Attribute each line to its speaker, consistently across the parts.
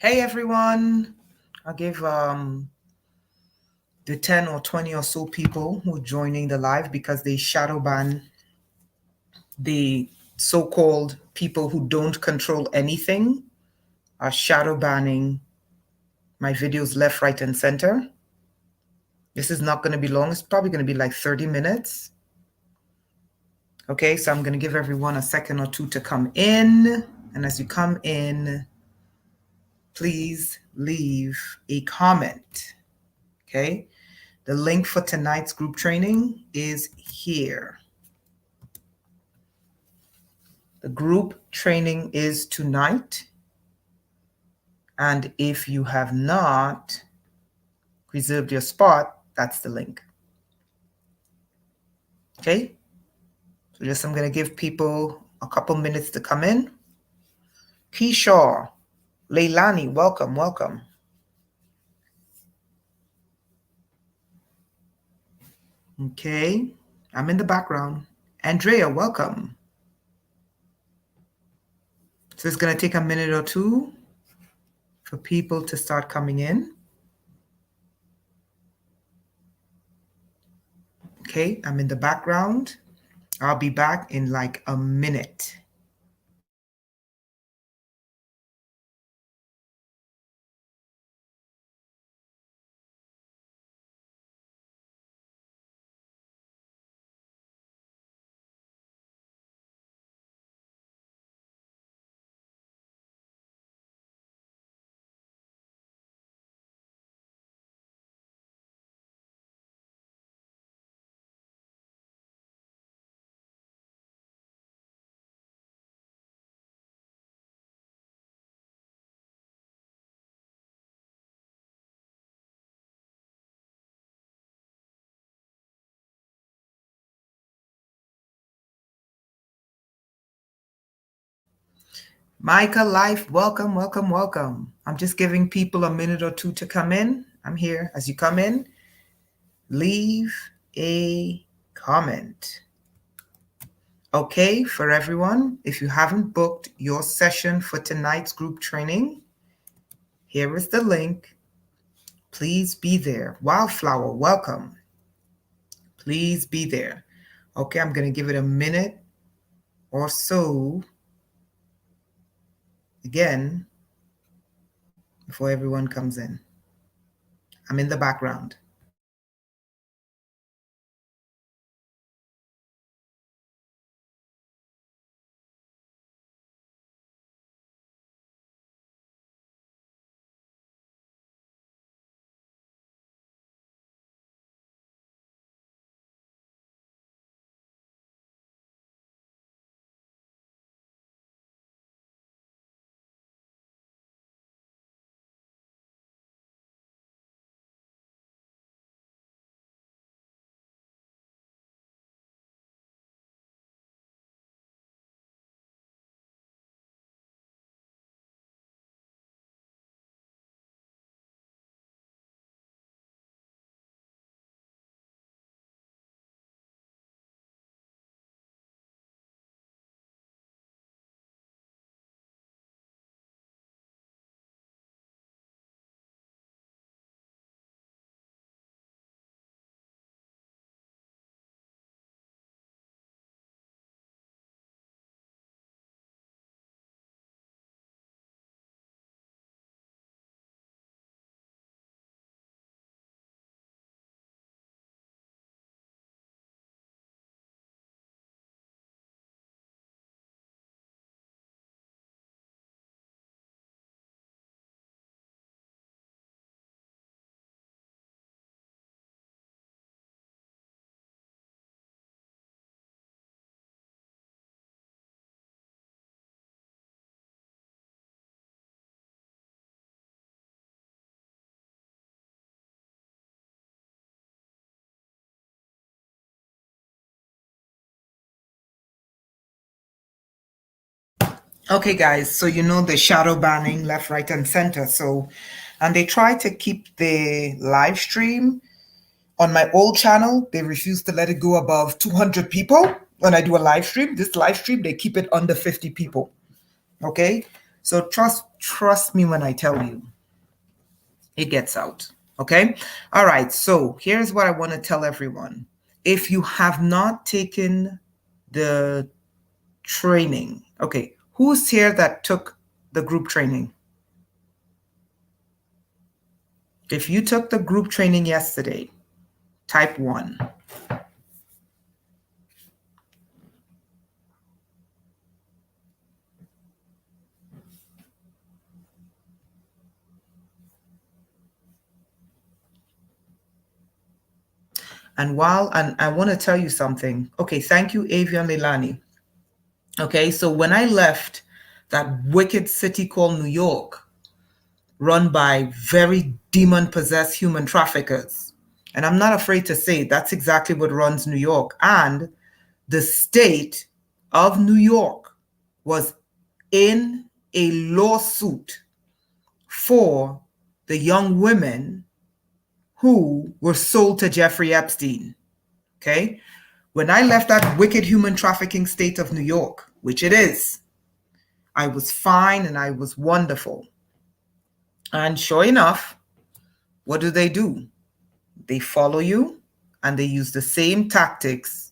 Speaker 1: Hey everyone, I'll give the 10 or 20 or so people who are joining the live because they shadow ban the so-called people who don't control anything are shadow banning my videos left, right, and center. This is not going to be long. It's probably going to be like 30 minutes. Okay, so I'm going to give everyone a second or two to come in. And as you come in, please leave a comment. Okay. The link for tonight's group training is here. The group training is tonight. And if you have not reserved your spot, that's the link. Okay? So just I'm going to give people a couple minutes to come in. Keyshaw, Leilani, welcome, welcome. Okay, I'm in the background. Andrea, welcome. So it's going to take a minute or two for people to start coming in. Okay, I'm in the background. I'll be back in like a minute. Micah Life, welcome, welcome, welcome. I'm just giving people a minute or two to come in. I'm here. As you come in, leave a comment. Okay, for everyone, if you haven't booked your session for tonight's group training, here is the link. Please be there. Wildflower, welcome. Please be there. Okay, I'm going to give it a minute or so again before everyone comes in. I'm in the background. Okay, guys, so you know the shadow banning left, right, and center. So, and they try to keep the live stream on my old channel. They refuse to let it go above 200 people when I do a live stream. This live stream, they keep it under 50 people. Okay, So trust me when I tell you, it gets out. Okay? All right. So here's what I want to tell everyone. If you have not taken the training, okay, who's here that took the group training? If you took the group training yesterday, type 1. And I want to tell you something. Okay, thank you, Avian Leilani. Okay, so when I left that wicked city called New York, run by very demon-possessed human traffickers, and I'm not afraid to say that's exactly what runs New York. And the state of New York was in a lawsuit for the young women who were sold to Jeffrey Epstein. Okay? When I left that wicked human trafficking state of New York, which it is, I was fine and I was wonderful. And sure enough, what do? They follow you and they use the same tactics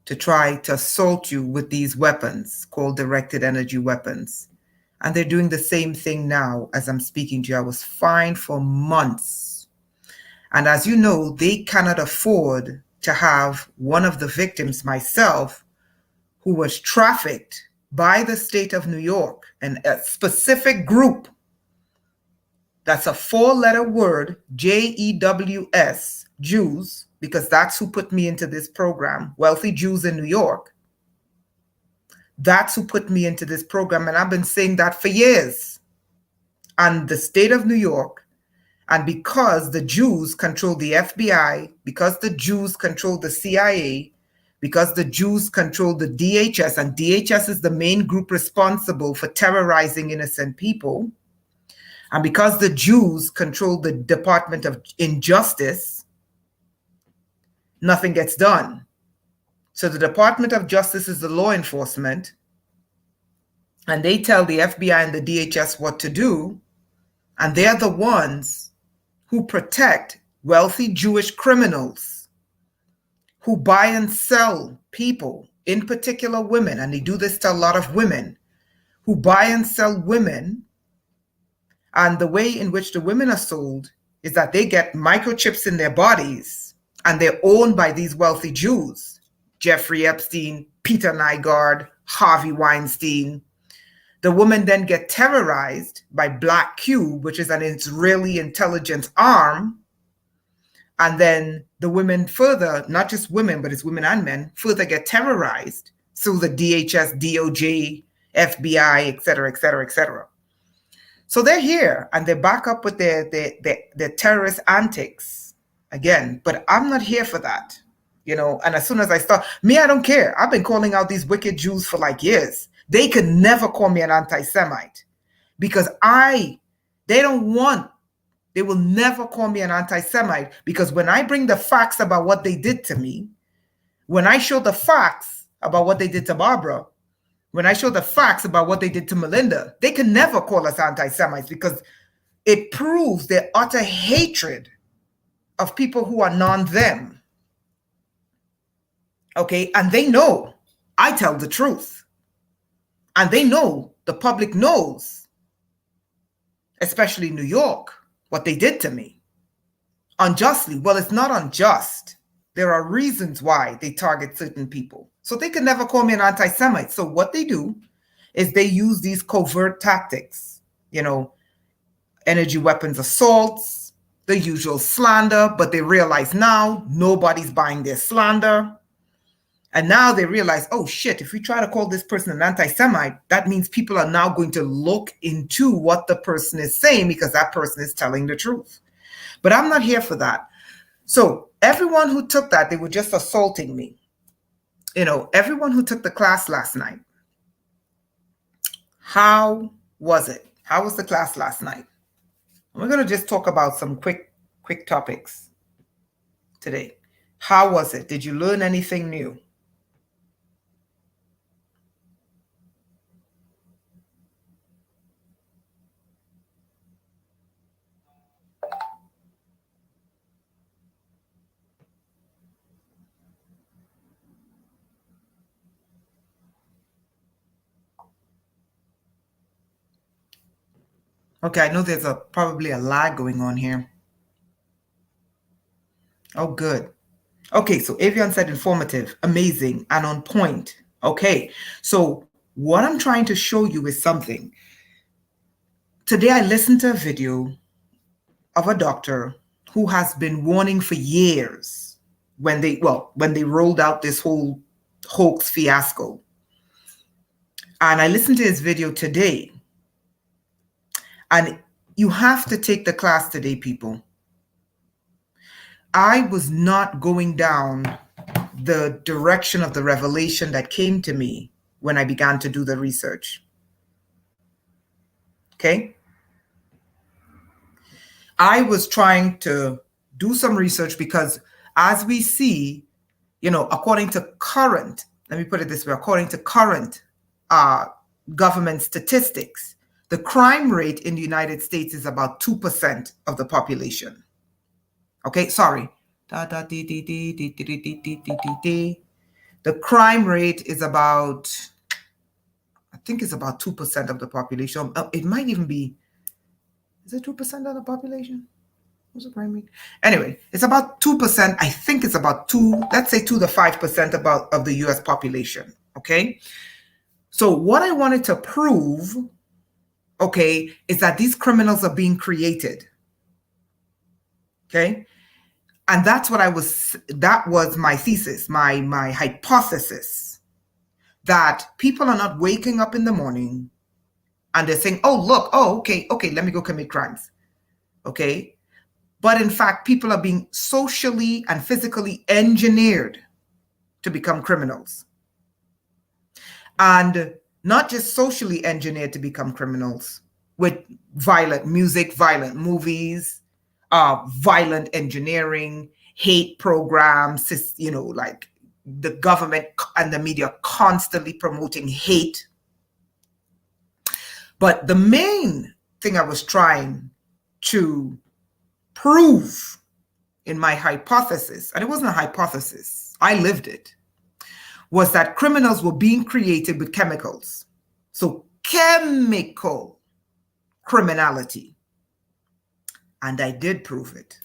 Speaker 1: to try to assault you with these weapons called directed energy weapons. And they're doing the same thing now as I'm speaking to you. I was fined for months. And as you know, they cannot afford to have one of the victims, myself, who was trafficked by the state of New York and a specific group. That's a 4-letter word, JEWS, Jews, because that's who put me into this program, Wealthy Jews in New York. That's who put me into this program. And I've been saying that for years. And the state of New York, and because the Jews control the FBI, because the Jews control the CIA, because the Jews control the DHS, and DHS is the main group responsible for terrorizing innocent people, and because the Jews control the Department of Injustice, nothing gets done. So the Department of Justice is the law enforcement, and they tell the FBI and the DHS what to do, and they're the ones who protect wealthy Jewish criminals who buy and sell people, in particular women, and they do this to a lot of women, who buy and sell women. And the way in which the women are sold is that they get microchips in their bodies and they're owned by these wealthy Jews. Jeffrey Epstein, Peter Nygaard, Harvey Weinstein. The women then get terrorized by Black Cube, which is an Israeli intelligence arm. And then the women further, not just women, but it's women and men, further get terrorized through the DHS, DOJ, FBI, et cetera, et cetera, et cetera. So they're here and they're back up with their terrorist antics again. But I'm not here for that, And as soon as I start, I don't care. I've been calling out these wicked Jews for like years. They could never call me an anti-Semite because they will never call me an anti-Semite because when I bring the facts about what they did to me, when I show the facts about what they did to Barbara, when I show the facts about what they did to Melinda, they can never call us anti-Semites because it proves their utter hatred of people who are non-them. Okay, and they know I tell the truth. And they know, the public knows, especially New York, what they did to me. Unjustly. Well, it's not unjust. There are reasons why they target certain people. So they can never call me an anti-Semite. So what they do is they use these covert tactics, energy weapons assaults, the usual slander, but they realize now nobody's buying their slander. And now they realize, oh shit, if we try to call this person an anti-Semite, that means people are now going to look into what the person is saying because that person is telling the truth. But I'm not here for that. So everyone who took that, they were just assaulting me. Everyone who took the class last night, how was it? How was the class last night? We're going to just talk about some quick topics today. How was it? Did you learn anything new? Okay, I know there's probably a lag going on here. Oh, good. Okay, so Avian said informative, amazing, and on point. Okay, so what I'm trying to show you is something. Today I listened to a video of a doctor who has been warning for years when they rolled out this whole hoax fiasco. And I listened to his video today. And you have to take the class today, people. I was not going down the direction of the revelation that came to me when I began to do the research. Okay? I was trying to do some research because as we see, according to current, let me put it this way, according to current government statistics, the crime rate in the United States is about 2% of the population. Okay, sorry. The crime rate is about, I think it's about 2% of the population. It might even be, is it 2% of the population? What's the crime rate? Anyway, it's about 2%. I think it's about 2 to 5% of the US population. Okay. So what I wanted to prove, okay, is that these criminals are being created. Okay. And that was my thesis, my hypothesis, that people are not waking up in the morning and they're saying, oh, look, okay, let me go commit crimes. Okay. But in fact, people are being socially and physically engineered to become criminals. And not just socially engineered to become criminals with violent music, violent movies, violent engineering, hate programs, like the government and the media constantly promoting hate. But the main thing I was trying to prove in my hypothesis, and it wasn't a hypothesis, I lived it, was that criminals were being created with chemicals. So chemical criminality. And I did prove it.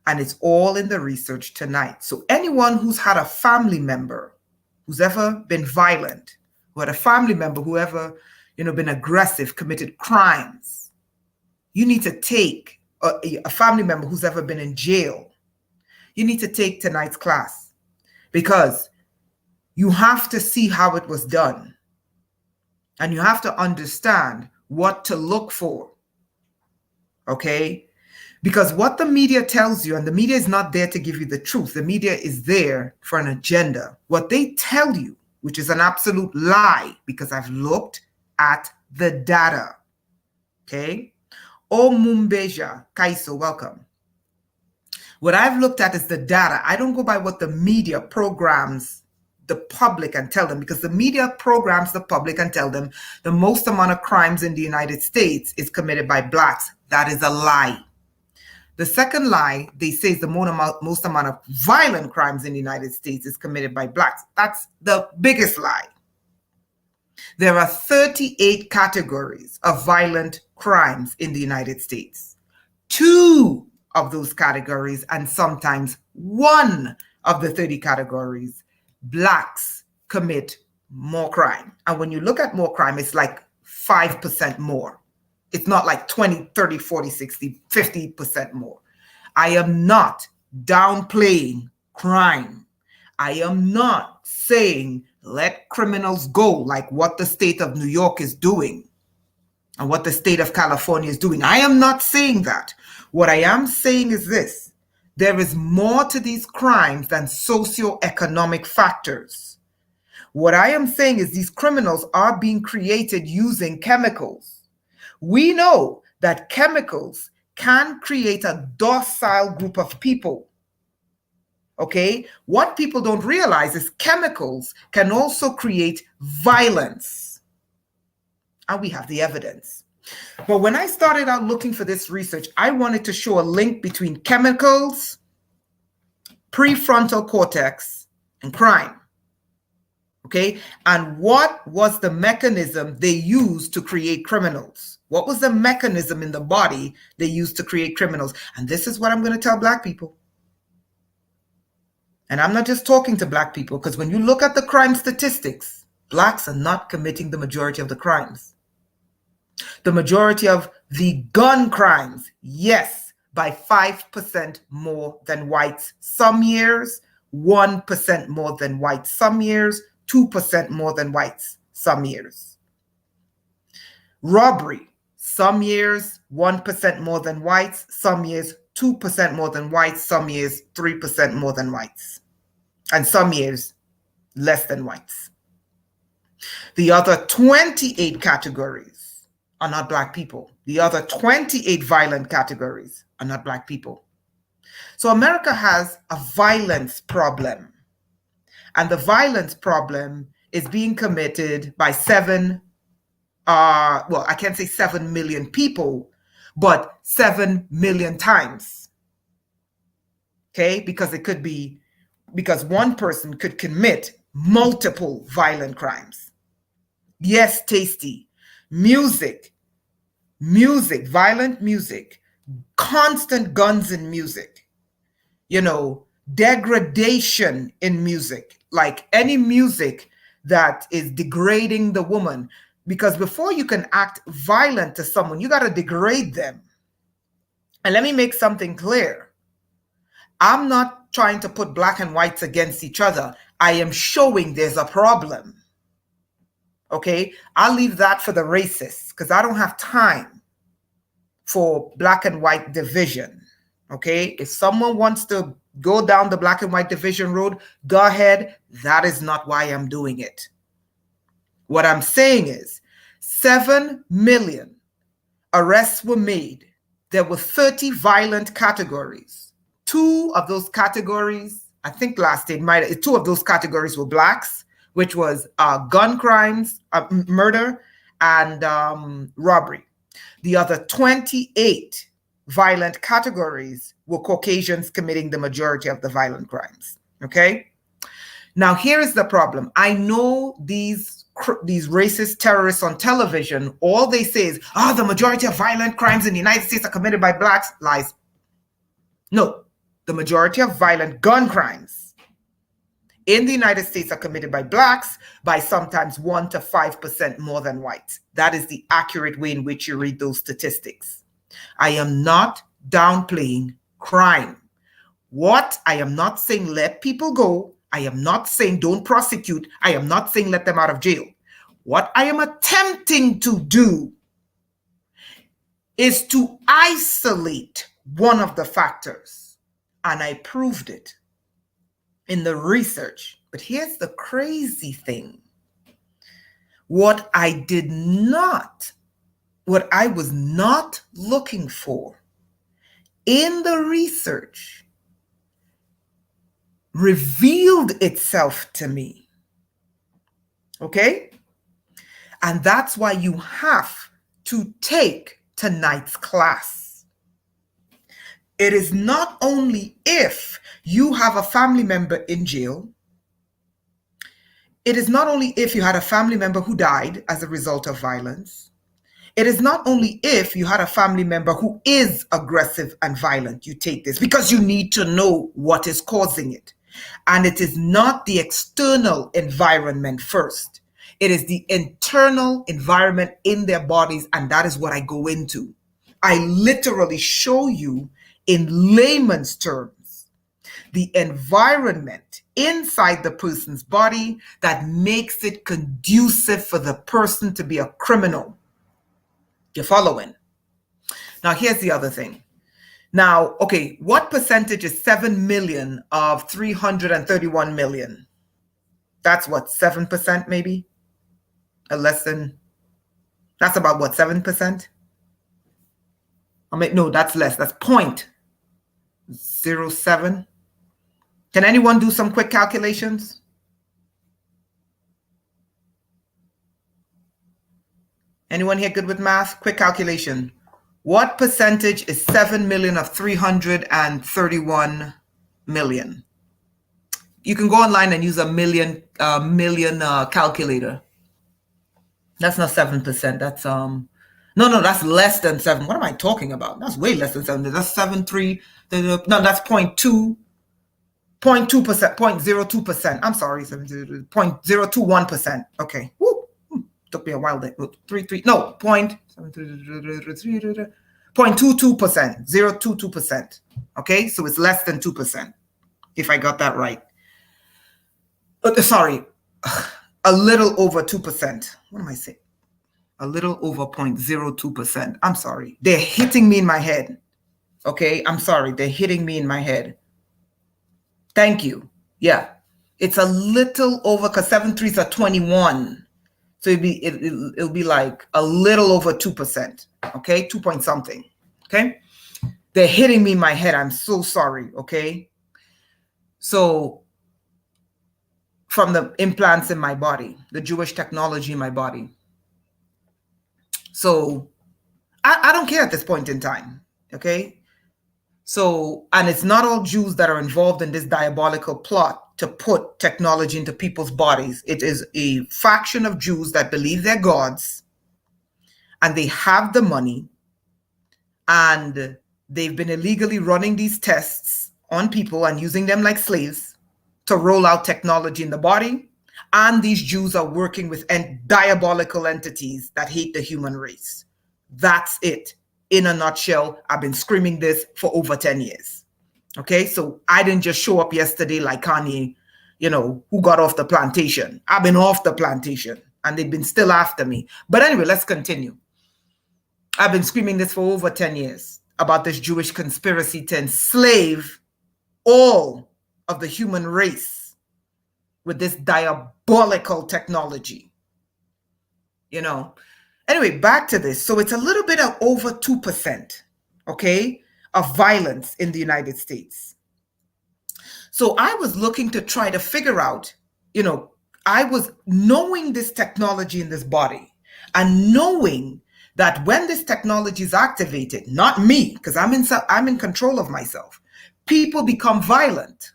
Speaker 1: And it's all in the research tonight. So anyone who's had a family member who's ever been violent, who had a family member who ever, been aggressive, committed crimes, you need to take a family member who's ever been in jail. You need to take tonight's class because you have to see how it was done. And you have to understand what to look for. Okay? Because what the media tells you, and the media is not there to give you the truth. The media is there for an agenda. What they tell you, which is an absolute lie, because I've looked at the data. Okay? O Mumbeja, Kaiso, welcome. What I've looked at is the data. I don't go by what the media programs the public and tell them, because the media programs the public and tell them the most amount of crimes in the United States is committed by Blacks. That is a lie. The second lie, they say, is the most amount of violent crimes in the United States is committed by Blacks. That's the biggest lie. There are 38 categories of violent crimes in the United States. 2 of those categories, and sometimes 1 of the 30 categories, Blacks commit more crime. And when you look at more crime, it's like 5% more. It's not like 20, 30, 40, 60, 50% more. I am not downplaying crime. I am not saying let criminals go like what the state of New York is doing and what the state of California is doing. I am not saying that. What I am saying is this. There is more to these crimes than socioeconomic factors. What I am saying is these criminals are being created using chemicals. We know that chemicals can create a docile group of people. Okay? What people don't realize is chemicals can also create violence. And we have the evidence. But when I started out looking for this research, I wanted to show a link between chemicals, prefrontal cortex, and crime. Okay. And what was the mechanism they used to create criminals? What was the mechanism in the body they used to create criminals? And this is what I'm going to tell Black people. And I'm not just talking to Black people, because when you look at the crime statistics, Blacks are not committing the majority of the crimes. The majority of the gun crimes, yes, by 5% more than whites some years, 1% more than whites some years, 2% more than whites some years. Robbery, some years 1% more than whites, some years 2% more than whites, some years 3% more than whites, and some years less than whites. The other 28 categories are not Black people. The other 28 violent categories are not Black people. So America has a violence problem. And the violence problem is being committed by I can't say 7 million people, but 7 million times. Okay? Because one person could commit multiple violent crimes. Yes, tasty. Music, violent music, constant guns in music, degradation in music, like any music that is degrading the woman. Because before you can act violent to someone, you got to degrade them. And let me make something clear. I'm not trying to put Black and whites against each other. I am showing there's a problem. Okay? I'll leave that for the racists, because I don't have time for Black and white division. Okay? If someone wants to go down the Black and white division road, go ahead. That is not why I'm doing it. What I'm saying is 7 million arrests were made. There were 30 violent categories. 2 of those categories, I think last year, 2 of those categories were Blacks, which was gun crimes, murder, and robbery. The other 28 violent categories were Caucasians committing the majority of the violent crimes. Okay? Now, here is the problem. I know these racist terrorists on television, all they say is, the majority of violent crimes in the United States are committed by Blacks. Lies. No, the majority of violent gun crimes in the United States are committed by Blacks by sometimes 1 to 5% more than whites. That is the accurate way in which you read those statistics. I am not downplaying crime. What I am not saying, let people go. I am not saying don't prosecute. I am not saying let them out of jail. What I am attempting to do is to isolate one of the factors. And I proved it in the research. But here's the crazy thing. What I was not looking for in the research revealed itself to me. Okay? And that's why you have to take tonight's class. It is not only if you have a family member in jail. It is not only if you had a family member who died as a result of violence. It is not only if you had a family member who is aggressive and violent, you take this, because you need to know what is causing it. And it is not the external environment first. It is the internal environment in their bodies, and that is what I go into. I literally show you in layman's terms the environment inside the person's body that makes it conducive for the person to be a criminal. You're following? Now, here's the other thing. Now, okay, what percentage is 7 million of 331 million? That's what, 7% maybe? That's about what, 7%? No, that's less. That's 0.07. Can anyone do some quick calculations? Anyone here good with math? Quick calculation. What percentage is 7 million of 331 million? You can go online and use a million calculator. That's not 7%. That's no, that's less than 7. What am I talking about? That's way less than 7. That's 7.3. No, that's 0.2%, 0.02%. I'm sorry, 0.021%. Okay. Woo. Took me a while there. 3. No, 0.22%, 0.22%. Okay, so it's less than 2%, if I got that right. Sorry, a little over 2%. What am I saying? A little over 0.02%. I'm sorry. They're hitting me in my head. Okay, I'm sorry. They're hitting me in my head. Thank you. Yeah, it's a little over, because 7.3s are 21. So it'll be like a little over 2%. Okay, 2 point something. Okay, they're hitting me in my head. I'm so sorry. Okay, so from the implants in my body, the Jewish technology in my body. So I don't care at this point in time. Okay, so, and it's not all Jews that are involved in this diabolical plot to put technology into people's bodies. It is a faction of Jews that believe they're gods, and they have the money, and they've been illegally running these tests on people and using them like slaves to roll out technology in the body. And these Jews are working with diabolical entities that hate the human race. That's it. In a nutshell, I've been screaming this for over 10 years. Okay, so I didn't just show up yesterday like Kanye, who got off the plantation. I've been off the plantation and they've been still after me. But anyway, let's continue. I've been screaming this for over 10 years about this Jewish conspiracy to enslave all of the human race with this diabolical technology. Anyway, back to this. So it's a little bit of over 2%, okay, of violence in the United States. So I was looking to try to figure out, I was knowing this technology in this body and knowing that when this technology is activated, not me, because I'm in control of myself, people become violent.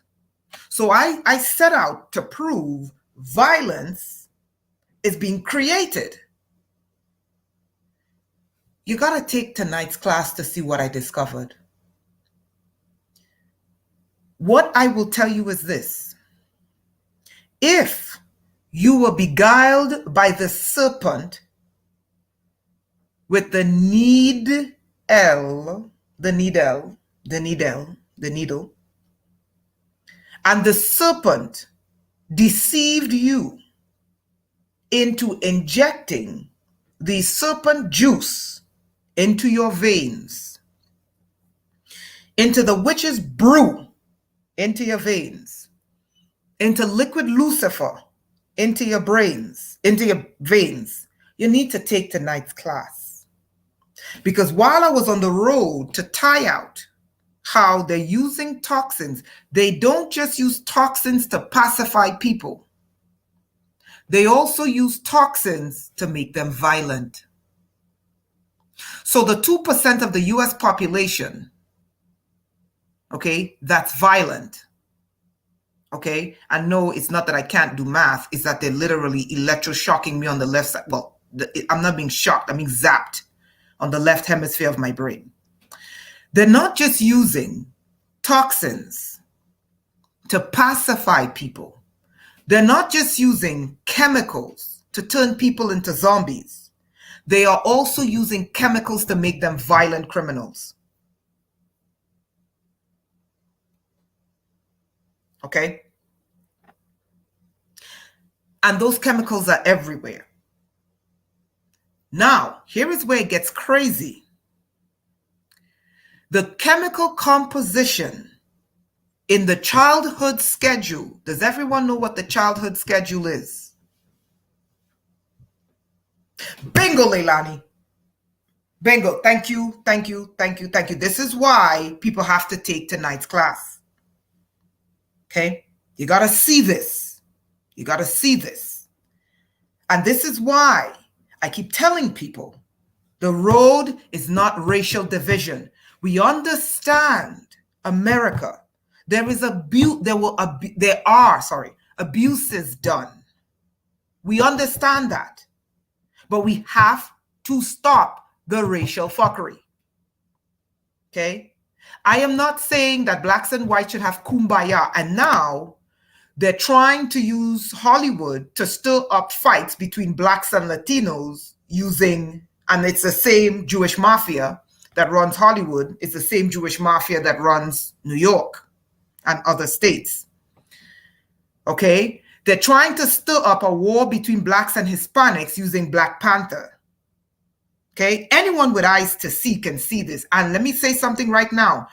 Speaker 1: So I set out to prove violence is being created. You got to take tonight's class to see what I discovered. What I will tell you is this. If you were beguiled by the serpent with the needle, and the serpent deceived you into injecting the serpent juice into your veins, into the witch's brew, into your veins, into liquid Lucifer, into your brains, into your veins, you need to take tonight's class. Because while I was on the road to tie out how they're using toxins, they don't just use toxins to pacify people. They also use toxins to make them violent. So the 2% of the US population, okay, that's violent, okay? And no, it's not that I can't do math, it's that they're literally electroshocking me on the left side. Well, I'm not being shocked, I'm being zapped on the left hemisphere of my brain. They're not just using toxins to pacify people. They're not just using chemicals to turn people into zombies. They are also using chemicals to make them violent criminals. Okay? And those chemicals are everywhere. Now, here is where it gets crazy. The chemical composition in the childhood schedule. Does everyone know what the childhood schedule is? Bingo, Leilani. Bingo. Thank you. This is why people have to take tonight's class. Okay? You got to see this. And this is why I keep telling people the road is not racial division. We understand America. there are abuses done. We understand that. But we have to stop the racial fuckery. Okay? I am not saying that blacks and whites should have kumbaya. And now they're trying to use Hollywood to stir up fights between blacks and Latinos and it's the same Jewish mafia that runs Hollywood. It's the same Jewish mafia that runs New York and other states. Okay? They're trying to stir up a war between blacks and Hispanics using Black Panther. Okay? Anyone with eyes to see can see this. And let me say something right now.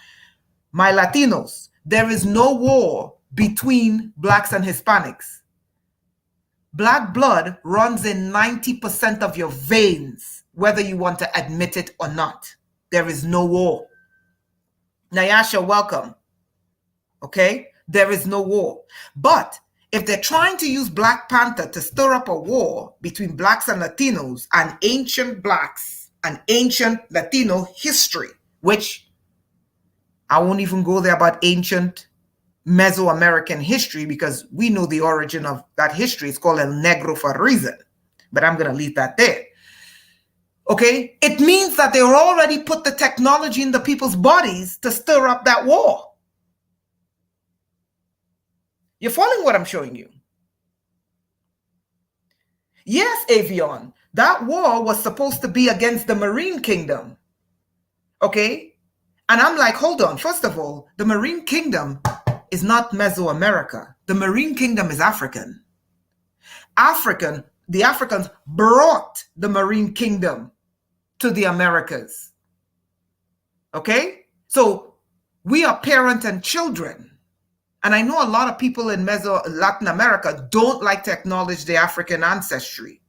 Speaker 1: My Latinos, there is no war between blacks and Hispanics. Black blood runs in 90% of your veins, whether you want to admit it or not. There is no war. Nyasha, welcome. Okay? There is no war. But if they're trying to use Black Panther to stir up a war between blacks and Latinos and ancient blacks and ancient Latino history, which I won't even go there about ancient Mesoamerican history because we know the origin of that history. It's called El Negro for a reason. But I'm going to leave that there. Okay? It means that they already put the technology in the people's bodies to stir up that war. You're following what I'm showing you? Yes, Avion, that war was supposed to be against the Marine Kingdom. Okay? And I'm like, hold on. First of all, the Marine Kingdom is not Mesoamerica. The Marine Kingdom is African. The Africans brought the Marine Kingdom to the Americas. Okay? So we are parent and children. And I know a lot of people in Latin America don't like to acknowledge the African ancestry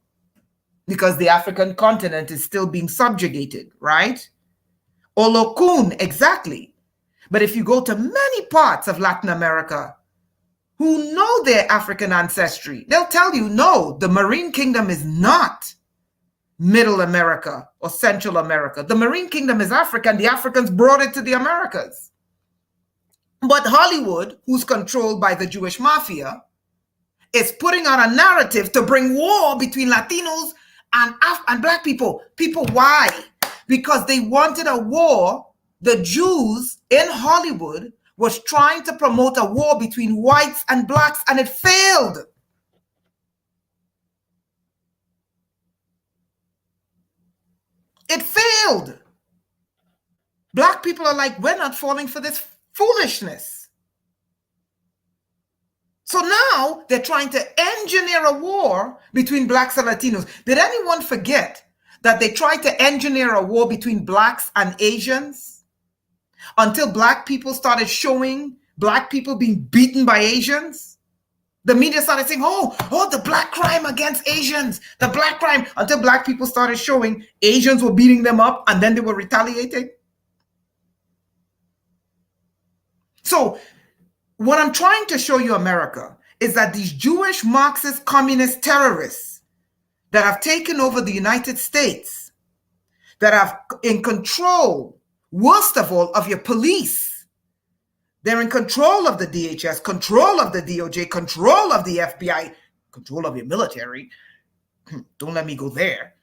Speaker 1: because the African continent is still being subjugated, right? Olokun, exactly. But if you go to many parts of Latin America who know their African ancestry, they'll tell you, no, the Marine Kingdom is not Middle America or Central America. The Marine Kingdom is African. The Africans brought it to the Americas. But Hollywood, who's controlled by the Jewish mafia, is putting out a narrative to bring war between Latinos and black people. People, why? Because they wanted a war. The Jews in Hollywood was trying to promote a war between whites and blacks, and it failed. It failed. Black people are like, we're not falling for this foolishness. So now they're trying to engineer a war between blacks and Latinos. Did anyone forget that they tried to engineer a war between blacks and Asians until black people started showing black people being beaten by Asians? The media started saying, oh, the black crime against Asians, the black crime, until black people started showing Asians were beating them up and then they were retaliating. So what I'm trying to show you, America, is that these Jewish Marxist communist terrorists that have taken over the United States, that have in control, worst of all, of your police. They're in control of the DHS, control of the DOJ, control of the FBI, control of your military. Don't let me go there.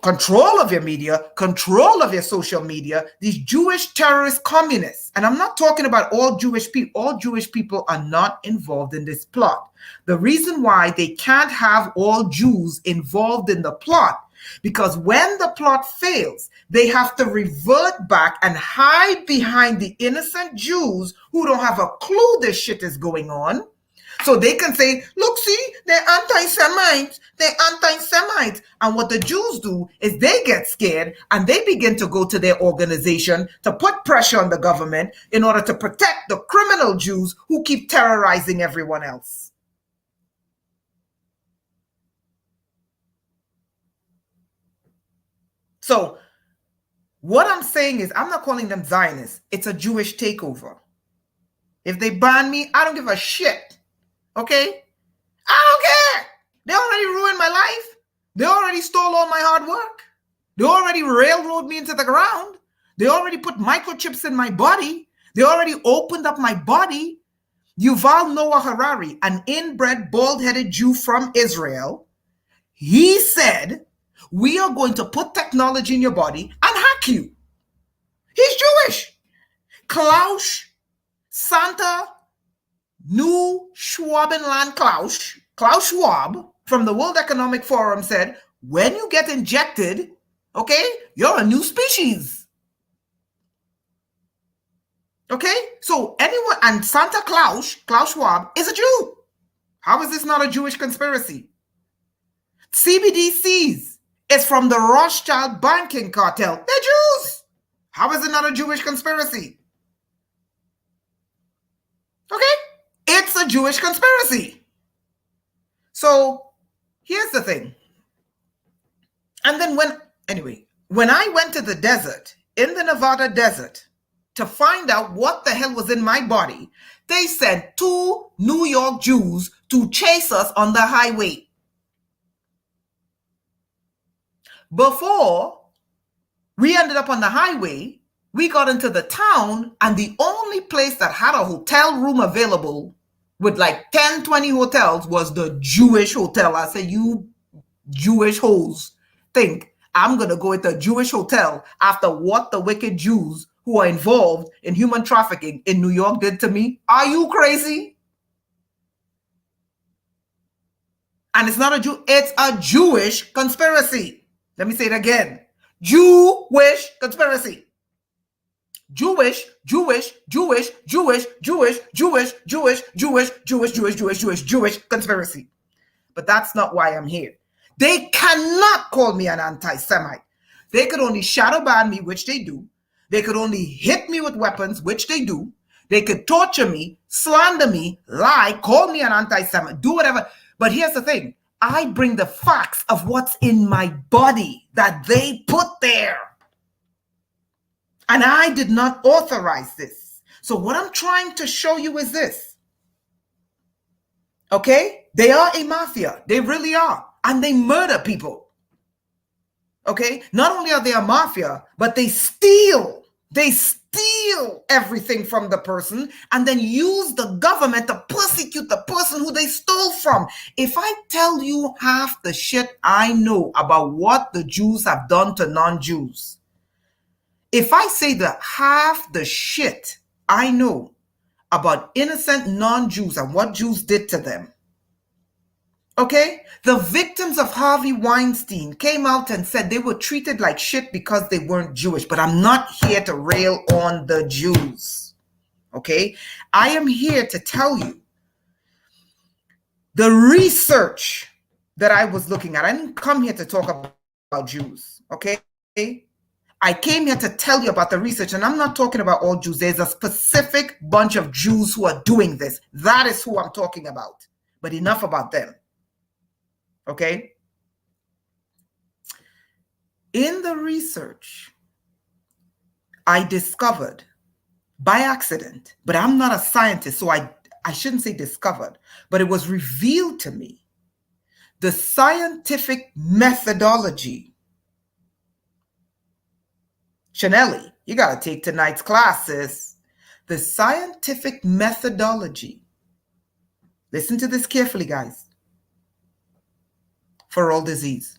Speaker 1: Control of your media, control of your social media, these Jewish terrorist communists. And I'm not talking about all Jewish people. All Jewish people are not involved in this plot. The reason why they can't have all Jews involved in the plot, because when the plot fails, they have to revert back and hide behind the innocent Jews who don't have a clue this shit is going on. So they can say, look, see, they're anti-Semites. They're anti-Semites. And what the Jews do is they get scared and they begin to go to their organization to put pressure on the government in order to protect the criminal Jews who keep terrorizing everyone else. So what I'm saying is, I'm not calling them Zionists. It's a Jewish takeover. If they ban me, I don't give a shit. Okay? I don't care. They already ruined my life. They already stole all my hard work. They already railroaded me into the ground. They already put microchips in my body. They already opened up my body Yuval Noah Harari, an inbred, bald-headed Jew from Israel, he said, we are going to put technology in your body and hack you. He's Jewish. Klaus Santa New Schwabenland Klaus Schwab from the World Economic Forum said, when you get injected, okay, you're a new species. Okay? So anyone, and Santa Klaus Schwab, is a Jew. How is this not a Jewish conspiracy? CBDCs is from the Rothschild banking cartel. They're Jews. How is it not a Jewish conspiracy? Okay? It's a Jewish conspiracy. So here's the thing. And then when I went to the desert, in the Nevada desert, to find out what the hell was in my body, they sent 2 New York Jews to chase us on the highway. Before we ended up on the highway, we got into the town, and the only place that had a hotel room available with like 10, 20 hotels was the Jewish hotel. I said, you Jewish hoes think I'm going to go into a Jewish hotel after what the wicked Jews who are involved in human trafficking in New York did to me? Are you crazy? And it's not a Jew, it's a Jewish conspiracy. Let me say it again. Jewish conspiracy. Jewish conspiracy. But that's not why I'm here. They cannot call me an anti-Semite. They could only shadow ban me, which they do. They could only hit me with weapons, which they do. They could torture me, slander me, lie, call me an anti-Semite, do whatever. But here's the thing. I bring the facts of what's in my body that they put there. And I did not authorize this. So what I'm trying to show you is this. Okay? They are a mafia. They really are. And they murder people. Okay? Not only are they a mafia, but they steal. They steal everything from the person and then use the government to persecute the person who they stole from. If I tell you half the shit I know about what the Jews have done to non-Jews, if I say that half the shit I know about innocent non-Jews and what Jews did to them, okay? The victims of Harvey Weinstein came out and said they were treated like shit because they weren't Jewish. But I'm not here to rail on the Jews, okay? I am here to tell you the research that I was looking at. I didn't come here to talk about Jews, okay? I came here to tell you about the research, and I'm not talking about all Jews. There's a specific bunch of Jews who are doing this. That is who I'm talking about. But enough about them. Okay? In the research, I discovered by accident, but I'm not a scientist, so I shouldn't say discovered, but it was revealed to me, the scientific methodology. Chanelli, you got to take tonight's class, sis. The scientific methodology. Listen to this carefully, guys. For all disease.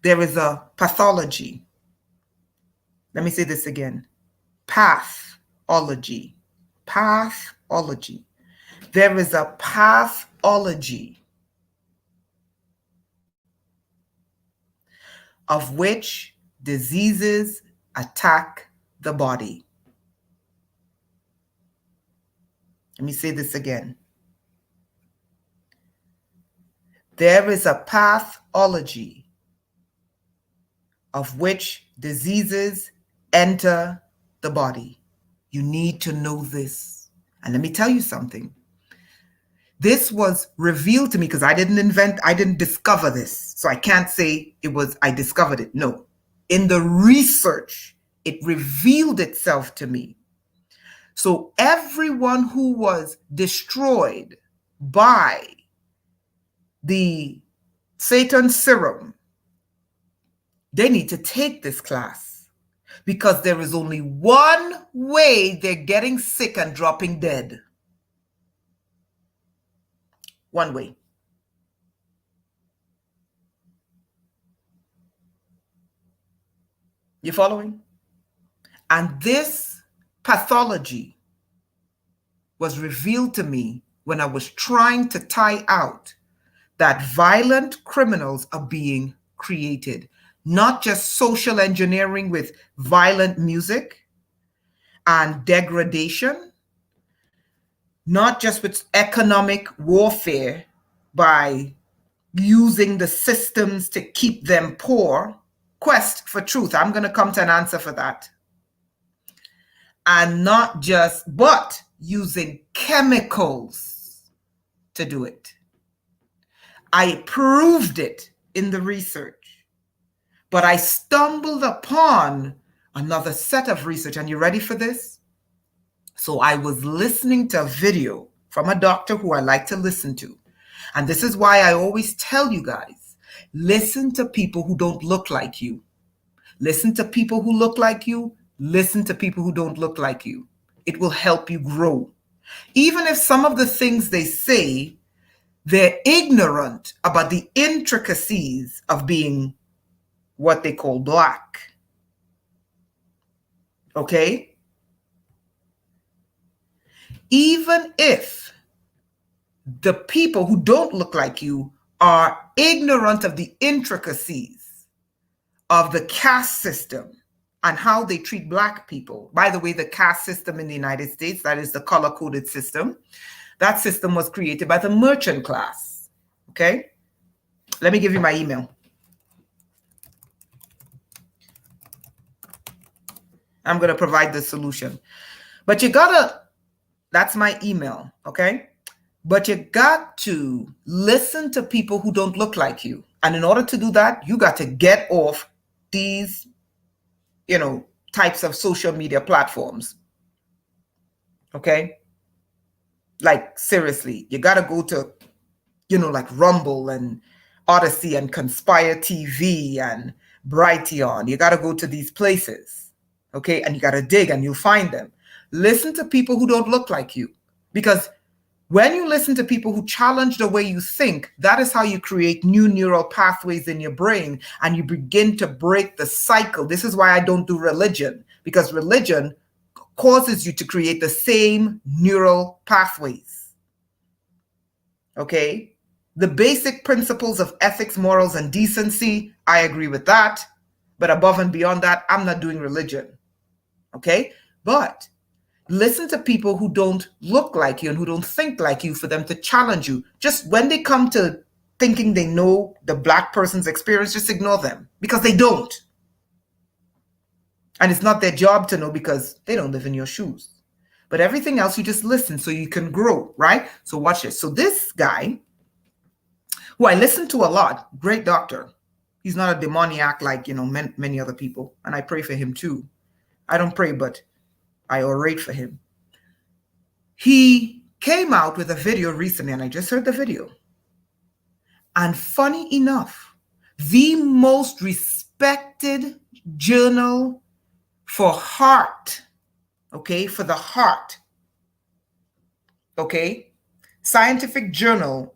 Speaker 1: There is a pathology. Let me say this again. Pathology. Pathology. There is a pathology of which diseases attack the body. Let me say this again. There is a pathology of which diseases enter the body. You need to know this. And let me tell you something. This was revealed to me because I didn't discover this. So I can't say I discovered it. No. In the research, it revealed itself to me. So everyone who was destroyed by the Satan serum, they need to take this class. because there is only one way they're getting sick and dropping dead. One way. You following? And this pathology was revealed to me when I was trying to tie out that violent criminals are being created. Not just social engineering with violent music and degradation, not just with economic warfare by using the systems to keep them poor. Quest for truth. I'm going to come to an answer for that. And not just, but using chemicals to do it. I proved it in the research, but I stumbled upon another set of research. And you ready for this? So I was listening to a video from a doctor who I like to listen to. And this is why I always tell you guys, listen to people who don't look like you. Listen to people who look like you. Listen to people who don't look like you. It will help you grow. Even if some of the things they say, they're ignorant about the intricacies of being what they call Black. Okay? Even if the people who don't look like you are ignorant of the intricacies of the caste system and how they treat Black people. By the way, the caste system in the United States, that is the color-coded system, that system was created by the merchant class. Okay? Let me give you my email. I'm going to provide the solution. But you gotta, that's my email, okay? But you got to listen to people who don't look like you. And in order to do that, you got to get off these, types of social media platforms. Okay? Like, seriously, you got to go to, like Rumble and Odyssey and Conspire TV and Brighteon. You got to go to these places. Okay? And you got to dig and you'll find them. Listen to people who don't look like you. Because when you listen to people who challenge the way you think, that is how you create new neural pathways in your brain and you begin to break the cycle. This is why I don't do religion, because religion causes you to create the same neural pathways. Okay? The basic principles of ethics, morals, and decency, I agree with that. But above and beyond that, I'm not doing religion. Okay? But listen to people who don't look like you and who don't think like you for them to challenge you. Just when they come to thinking they know the Black person's experience, just ignore them because they don't. And it's not their job to know because they don't live in your shoes. But everything else, you just listen so you can grow, right? So watch this. So this guy, who I listen to a lot, great doctor. He's not a demoniac like, many other people. And I pray for him too. I don't pray, but I orate for him. He came out with a video recently, and I just heard the video. And funny enough, the most respected journal for heart, okay, for the heart, okay, scientific journal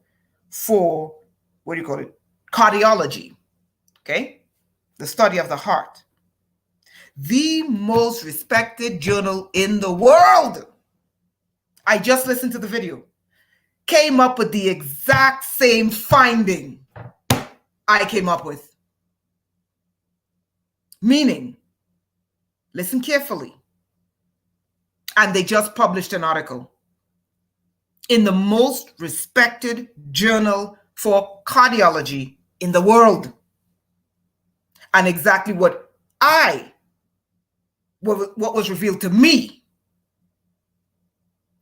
Speaker 1: for, cardiology, okay, the study of the heart. The most respected journal in the world, I just listened to the video, came up with the exact same finding I came up with. Meaning, listen carefully, and they just published an article in the most respected journal for cardiology in the world. And exactly what was revealed to me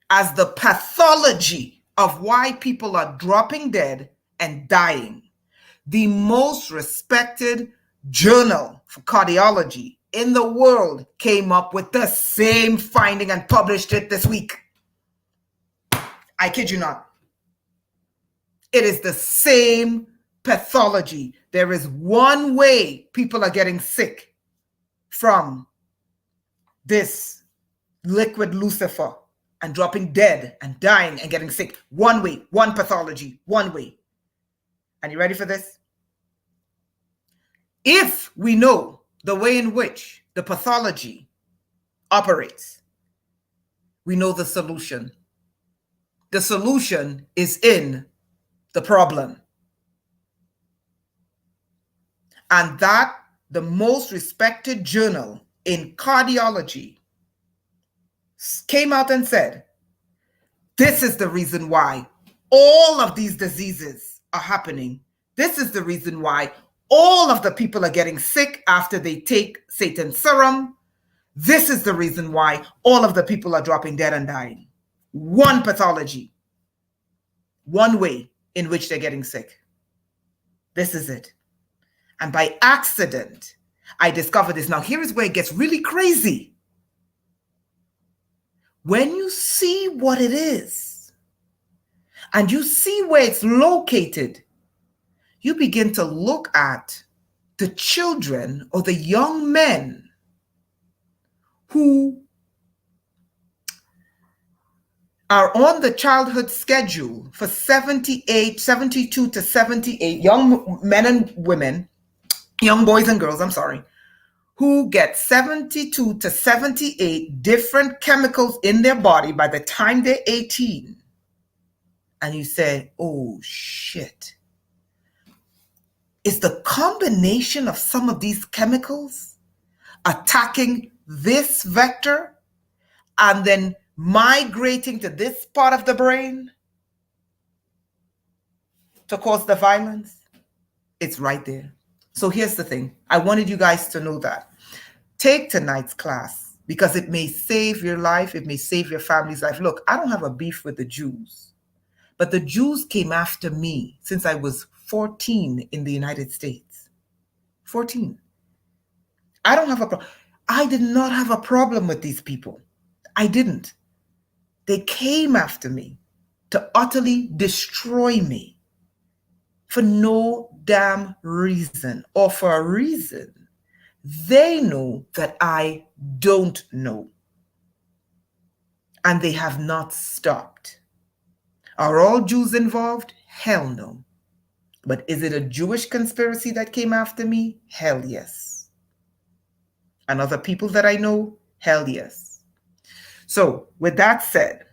Speaker 1: as the pathology of why people are dropping dead and dying. The most respected journal for cardiology in the world came up with the same finding and published it this week. I kid you not. It is the same pathology. There is one way people are getting sick from this liquid Lucifer and dropping dead and dying and getting sick. One way, one pathology, one way. And you ready for this? If we know the way in which the pathology operates, we know the solution. The solution is in the problem. And that the most respected journal in cardiology came out and said, this is the reason why all of these diseases are happening. This is the reason why all of the people are getting sick after they take Satan's serum. This is the reason why all of the people are dropping dead and dying. One pathology, one way in which they're getting sick. This is it. And by accident, I discovered this. Now, here is where it gets really crazy. When you see what it is, and you see where it's located, you begin to look at the children or the young men who are on the childhood schedule for 72 to 78, young men and women, young boys and girls, who get 72 to 78 different chemicals in their body by the time they're 18. And you say, oh shit. Is the combination of some of these chemicals attacking this vector and then migrating to this part of the brain to cause the violence? It's right there. So here's the thing. I wanted you guys to know that. Take tonight's class because it may save your life. It may save your family's life. Look, I don't have a beef with the Jews, but the Jews came after me since I was 14 in the United States. 14. I don't have a problem. I did not have a problem with these people. I didn't. They came after me to utterly destroy me for no damn reason, or for a reason they know that I don't know. And they have not stopped. Are all Jews involved? Hell no. But is it a Jewish conspiracy that came after me? Hell yes. And other people that I know? Hell yes. So with that said,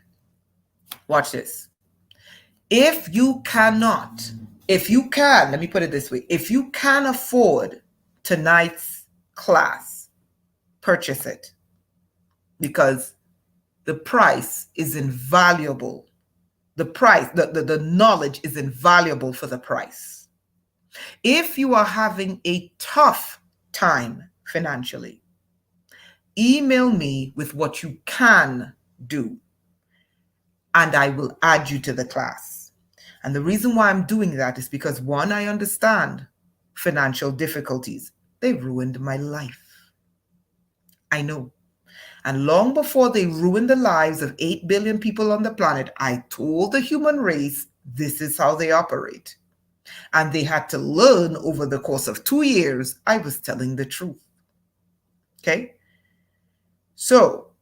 Speaker 1: watch this. If you can, let me put it this way, if you can afford tonight's class, purchase it, because the price is invaluable. The price, the knowledge is invaluable for the price. If you are having a tough time financially, email me with what you can do, and I will add you to the class. And the reason why I'm doing that is because, one, I understand financial difficulties. They ruined my life. I know. And long before they ruined the lives of 8 billion people on the planet, I told the human race, this is how they operate. And they had to learn over the course of 2 years, I was telling the truth. Okay? So,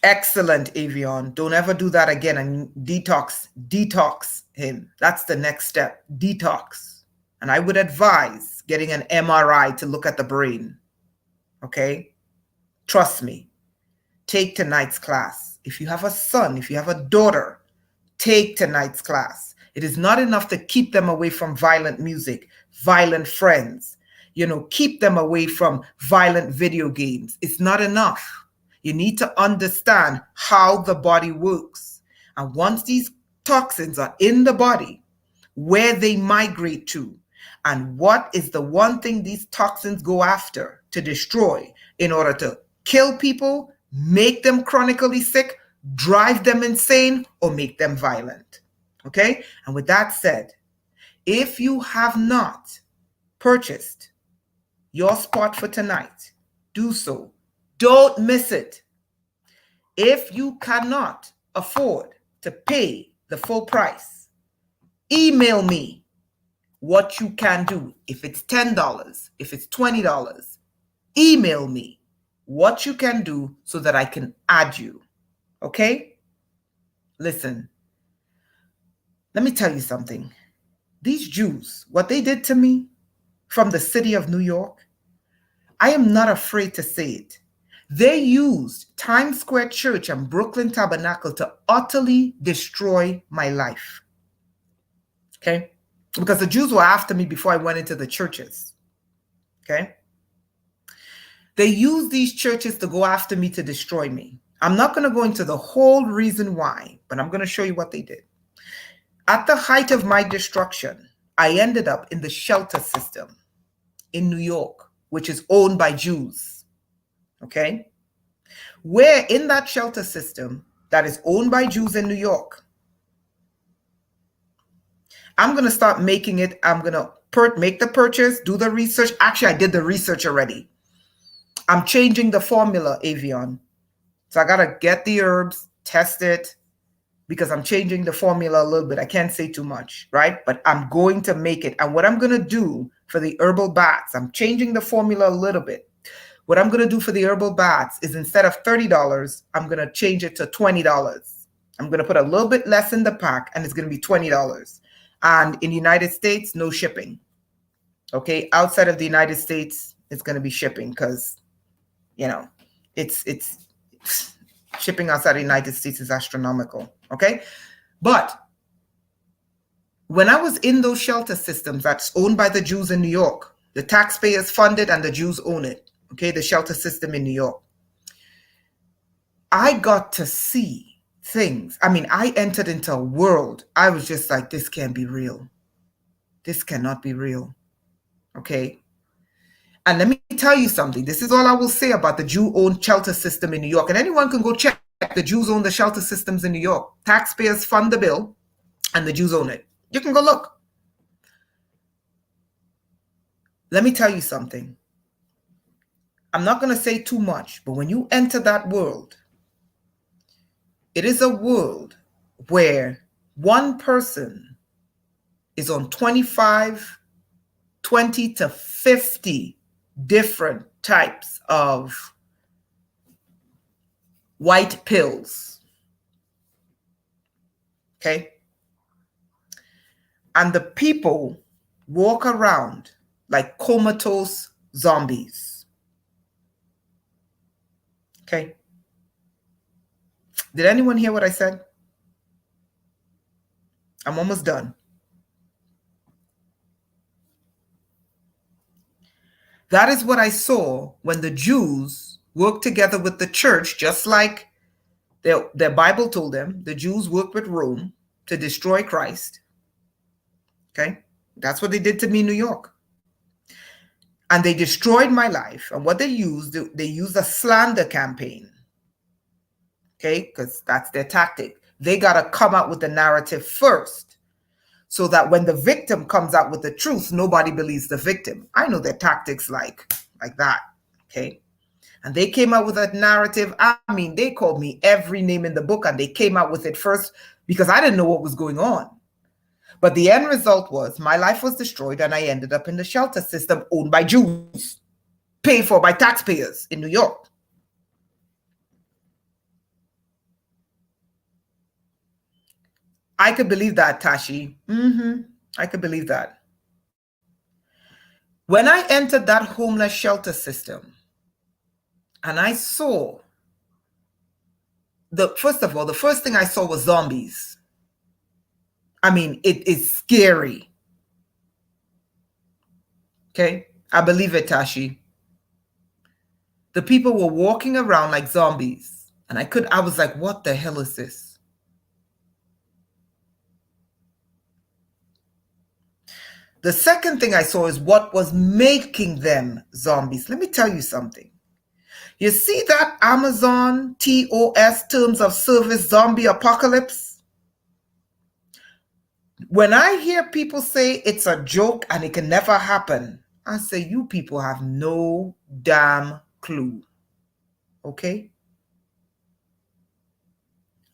Speaker 1: excellent, Avion. Don't ever do that again and detox him. That's the next step, detox. And I would advise getting an MRI to look at the brain. Okay? Trust me. Take tonight's class. If you have a son, if you have a daughter, take tonight's class. It is not enough to keep them away from violent music, violent friends. Keep them away from violent video games. It's not enough. You need to understand how the body works. And once these toxins are in the body, where they migrate to, and what is the one thing these toxins go after to destroy in order to kill people, make them chronically sick, drive them insane, or make them violent. Okay? And with that said, if you have not purchased your spot for tonight, do so. Don't miss it. If you cannot afford to pay the full price, email me what you can do. If it's $10, if it's $20, email me what you can do so that I can add you. Okay? Listen, let me tell you something. These Jews, what they did to me from the city of New York, I am not afraid to say it. They used Times Square Church and Brooklyn Tabernacle to utterly destroy my life. Okay? Because the Jews were after me before I went into the churches. Okay? They used these churches to go after me to destroy me. I'm not going to go into the whole reason why, but I'm going to show you what they did. At the height of my destruction, I ended up in the shelter system in New York, which is owned by Jews. Okay? Where in that shelter system that is owned by Jews in New York, I'm going to start making it. I'm going to make the purchase, do the research. Actually, I did the research already. I'm changing the formula, Avion. So I got to get the herbs, test it, because I'm changing the formula a little bit. I can't say too much, right? But I'm going to make it. And what I'm going to do for the herbal baths, I'm changing the formula a little bit. What I'm going to do for the herbal baths is instead of $30, I'm going to change it to $20. I'm going to put a little bit less in the pack, and it's going to be $20. And in the United States, no shipping. Okay, outside of the United States, it's going to be shipping because, you know, it's shipping outside the United States is astronomical. Okay, but when I was in those shelter systems that's owned by the Jews in New York, the taxpayers fund it and the Jews own it. Okay, the shelter system in New York, I got to see things. I mean, I entered into a world. I was just like, this can't be real. This cannot be real. Okay. And let me tell you something. This is all I will say about the Jew-owned shelter system in New York. And anyone can go check. The Jews own the shelter systems in New York. Taxpayers fund the bill, and the Jews own it. You can go look. Let me tell you something. I'm not going to say too much, but when you enter that world, it is a world where one person is on 25, 20 to 50 different types of white pills. Okay? And the people walk around like comatose zombies. Okay? Did anyone hear what I said? I'm almost done. That is what I saw when the Jews worked together with the church, just like their Bible told them. The Jews worked with Rome to destroy Christ. Okay? That's what they did to me in New York. And they destroyed my life. And what they used a slander campaign. Okay? Because that's their tactic. They got to come out with the narrative first, so that when the victim comes out with the truth, nobody believes the victim. I know their tactics like that. Okay? And they came out with a narrative. I mean, they called me every name in the book, and they came out with it first because I didn't know what was going on. But the end result was my life was destroyed, and I ended up in the shelter system owned by Jews, paid for by taxpayers in New York. I could believe that, Tashi. I could believe that. When I entered that homeless shelter system, and I saw, first of all, the first thing I saw was zombies. I mean, it is scary. Okay? I believe it, Tashi. The people were walking around like zombies. And I was like, what the hell is this? The second thing I saw is what was making them zombies. Let me tell you something. You see that Amazon TOS, terms of service, zombie apocalypse? When I hear people say it's a joke and it can never happen, I say, you people have no damn clue. Okay?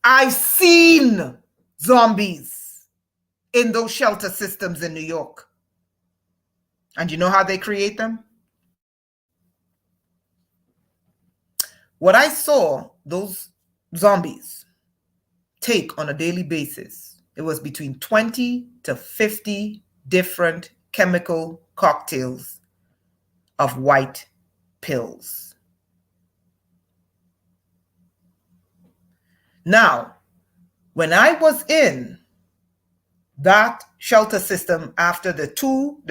Speaker 1: I've seen zombies in those shelter systems in New York. And you know how they create them? What I saw those zombies take on a daily basis, it was between 20 to 50 different chemical cocktails of white pills. Now, when I was in that shelter system after the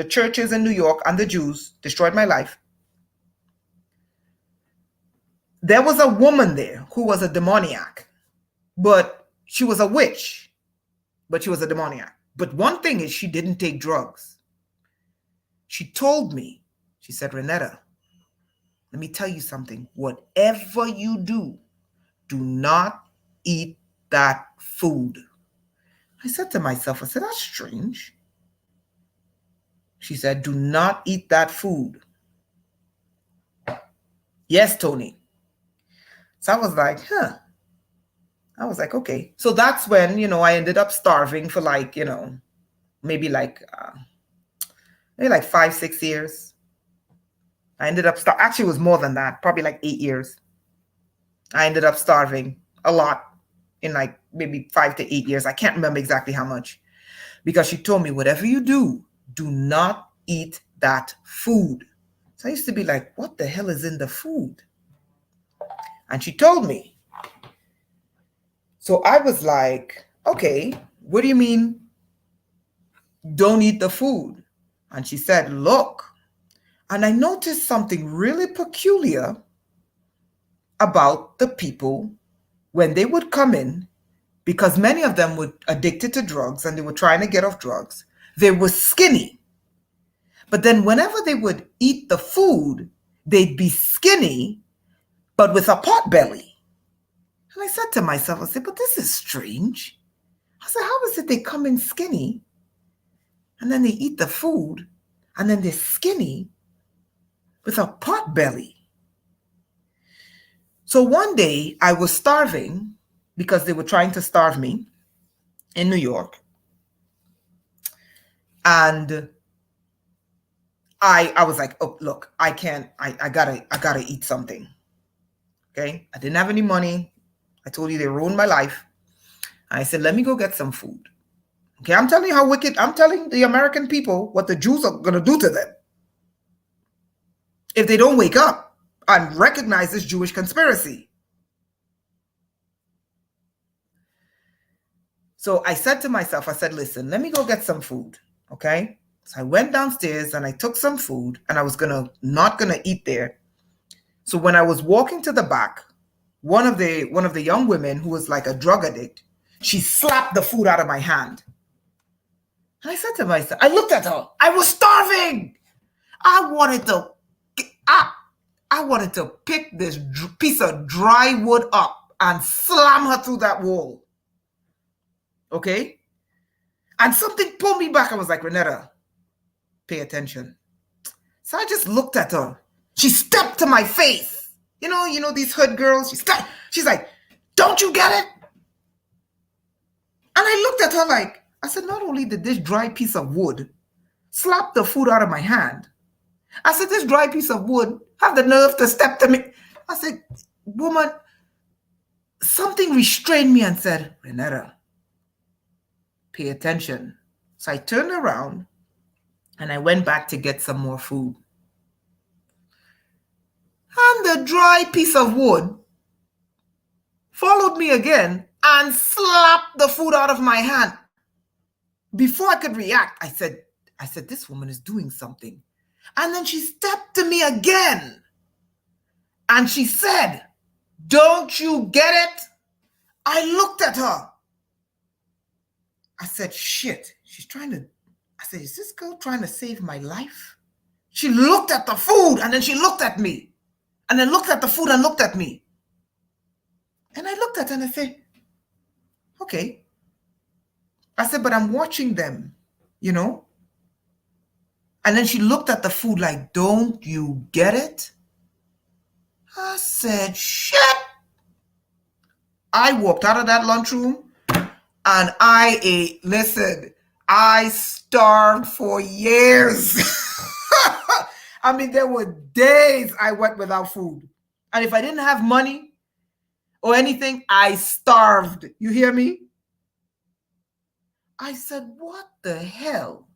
Speaker 1: churches in New York and the Jews destroyed my life, there was a woman there who was a demoniac, but she was a witch, but she was a demoniac. But one thing is, she didn't take drugs. She told me, she said, Renetta, let me tell you something. Whatever you do, do not eat that food. I said to myself, I said, that's strange. She said, do not eat that food. Yes, Tony. So I was like, I was like, okay. So that's when, I ended up starving for maybe like 5-6 years. I ended up actually it was more than that, probably like 8 years. I ended up starving a lot in like maybe 5 to 8 years. I can't remember exactly how much, because she told me, whatever you do, do not eat that food. So I used to be like, what the hell is in the food? And she told me. So I was like, okay, what do you mean don't eat the food? And she said, look. And I noticed something really peculiar about the people when they would come in, because many of them were addicted to drugs and they were trying to get off drugs. They were skinny. But then whenever they would eat the food, they'd be skinny, but with a pot belly. And I said to myself, I said, but this is strange. I said, how is it they come in skinny and then they eat the food and then they're skinny with a pot belly? So one day I was starving because they were trying to starve me in New York. And I was like, oh, look, I gotta eat something. Okay. I didn't have any money. I told you they ruined my life. I said, let me go get some food. Okay. I'm telling you how wicked, I'm telling the American people what the Jews are going to do to them if they don't wake up and recognize this Jewish conspiracy. So I said to myself, I said, listen, let me go get some food. Okay. So I went downstairs and I took some food, and I was not gonna eat there. So when I was walking to the back, one of the young women who was like a drug addict, she slapped the food out of my hand. And I said to myself, I looked at her. I was starving. I wanted to pick this piece of dry wood up and slam her through that wall. Okay? And something pulled me back. I was like, Renetta, pay attention. So I just looked at her. She stepped to my face. You know these hood girls? She's like, don't you get it? And I looked at her like, I said, not only did this dry piece of wood slap the food out of my hand, I said, this dry piece of wood have the nerve to step to me. I said, woman, something restrained me and said, Renetta, pay attention. So I turned around and I went back to get some more food. And the dry piece of wood followed me again and slapped the food out of my hand. Before I could react, I said, this woman is doing something. And then she stepped to me again. And she said, don't you get it? I looked at her. I said, shit, I said, is this girl trying to save my life? She looked at the food and then she looked at me. And then looked at the food and looked at me. And I looked at her and I said, okay. I said, but I'm watching them, And then she looked at the food like, don't you get it? I said, shit. I walked out of that lunchroom and I ate. Listen, I starved for years. I mean, there were days I went without food. And if I didn't have money or anything, I starved. You hear me? I said, what the hell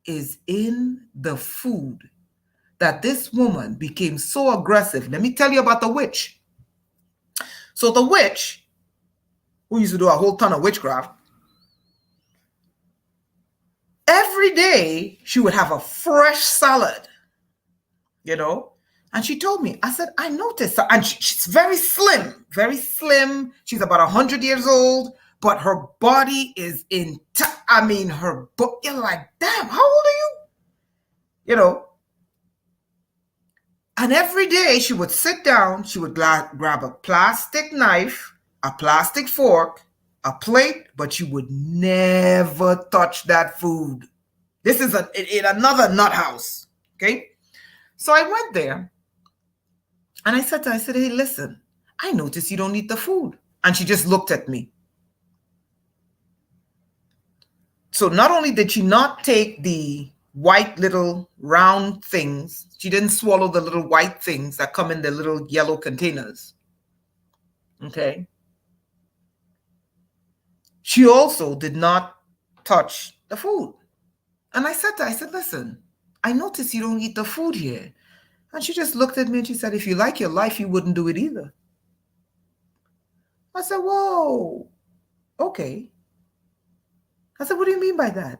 Speaker 1: is in the food that this woman became so aggressive? Let me tell you about the witch. So the witch, who used to do a whole ton of witchcraft, every day she would have a fresh salad, you know? And she told me, I said, I noticed, and she's very slim, very slim. She's about 100 years old, but her body is intact. I mean, you're like, damn, how old are you? You know? And every day she would sit down, she would grab a plastic knife, a plastic fork, a plate, but she would never touch that food. This is in another nut house, okay? So I went there and I said to her, I said, hey, listen, I noticed you don't eat the food. And she just looked at me. So not only did she not take the white little round things, she didn't swallow the little white things that come in the little yellow containers, okay? She also did not touch the food. And I said to her, I said, listen, I noticed you don't eat the food here. And she just looked at me and she said, if you like your life, you wouldn't do it either. I said, whoa, okay. I said, what do you mean by that?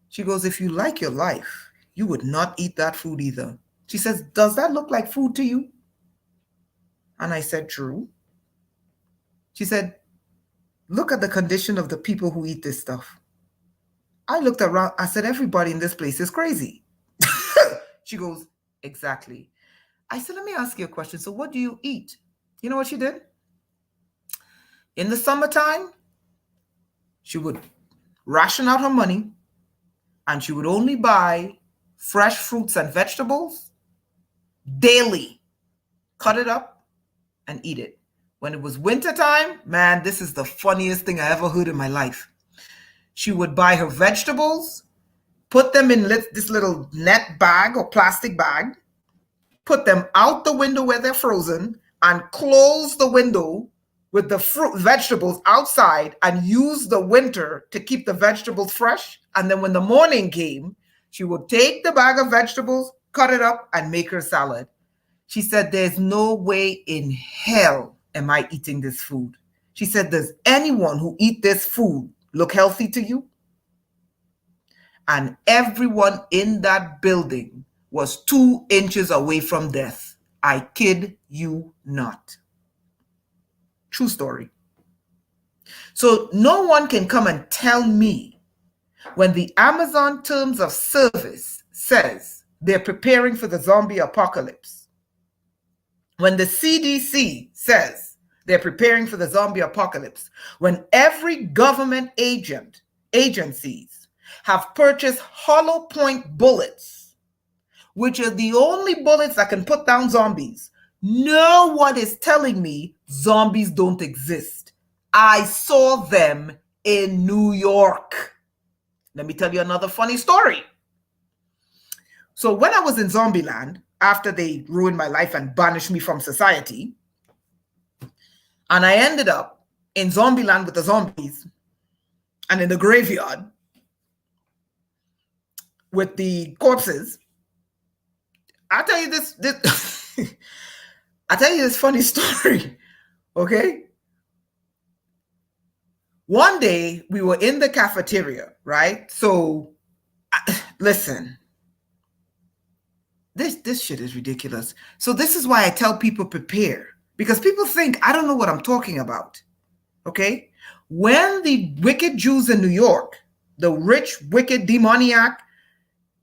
Speaker 1: She goes, if you like your life, you would not eat that food either. She says, does that look like food to you? And I said, true. She said, look at the condition of the people who eat this stuff. I looked around, I said, everybody in this place is crazy. She goes, exactly. I said, let me ask you a question. So what do you eat? You know what she did? In the summertime, she would ration out her money and she would only buy fresh fruits and vegetables daily, cut it up and eat it. When it was wintertime, man, this is the funniest thing I ever heard in my life. She would buy her vegetables, put them in this little net bag or plastic bag, put them out the window where they're frozen, and close the window with the vegetables outside and use the winter to keep the vegetables fresh. And then when the morning came, she would take the bag of vegetables, cut it up, and make her salad. She said, there's no way in hell am I eating this food. She said, does anyone who eat this food look healthy to you? And everyone in that building was 2 inches away from death. I kid you not. True story. So no one can come and tell me when the Amazon terms of service says they're preparing for the zombie apocalypse, when the CDC says they're preparing for the zombie apocalypse, when every government agencies have purchased hollow point bullets, which are the only bullets that can put down zombies, no one is telling me zombies don't exist. I saw them in New York. Let me tell you another funny story. So when I was in Zombieland, after they ruined my life and banished me from society, and I ended up in Zombieland with the zombies and in the graveyard with the corpses, I'll tell you this I'll tell you this funny story, okay? One day we were in the cafeteria, right? So, listen, this shit is ridiculous. So this is why I tell people prepare, because people think I don't know what I'm talking about, okay? When the wicked Jews in New York, the rich, wicked, demoniac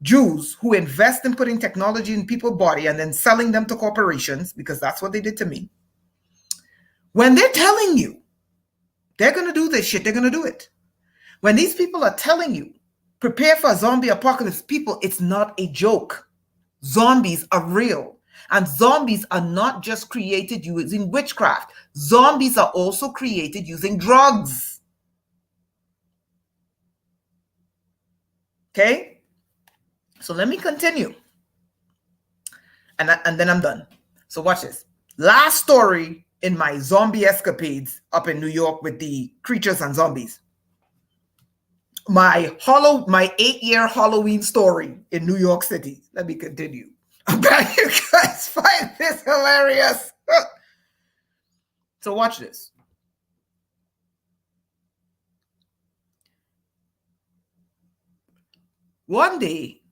Speaker 1: Jews who invest in putting technology in people's body and then selling them to corporations, because that's what they did to me. When they're telling you they're going to do this shit, they're going to do it. When these people are telling you, prepare for a zombie apocalypse, people, it's not a joke. Zombies are real. And zombies are not just created using witchcraft. Zombies are also created using drugs. Okay? So let me continue. And then I'm done. So watch this. Last story in my zombie escapades up in New York with the creatures and zombies. My 8-year Halloween story in New York City. Let me continue. I bet you guys find this hilarious. So watch this. One day,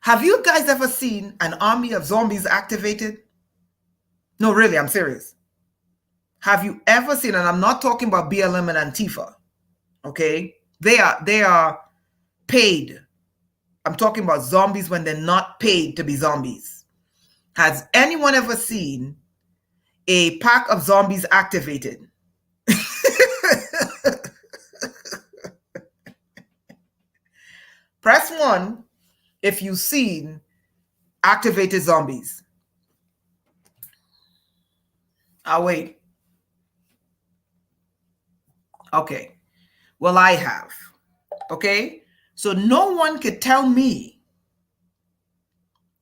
Speaker 1: have you guys ever seen an army of zombies activated? No, really, I'm serious. Have you ever seen, and I'm not talking about BLM and Antifa, okay? They are paid. I'm talking about zombies when they're not paid to be zombies. Has anyone ever seen a pack of zombies activated? Press 1 if you've seen activated zombies. I'll wait. Okay. Well, I have. Okay? So no one could tell me,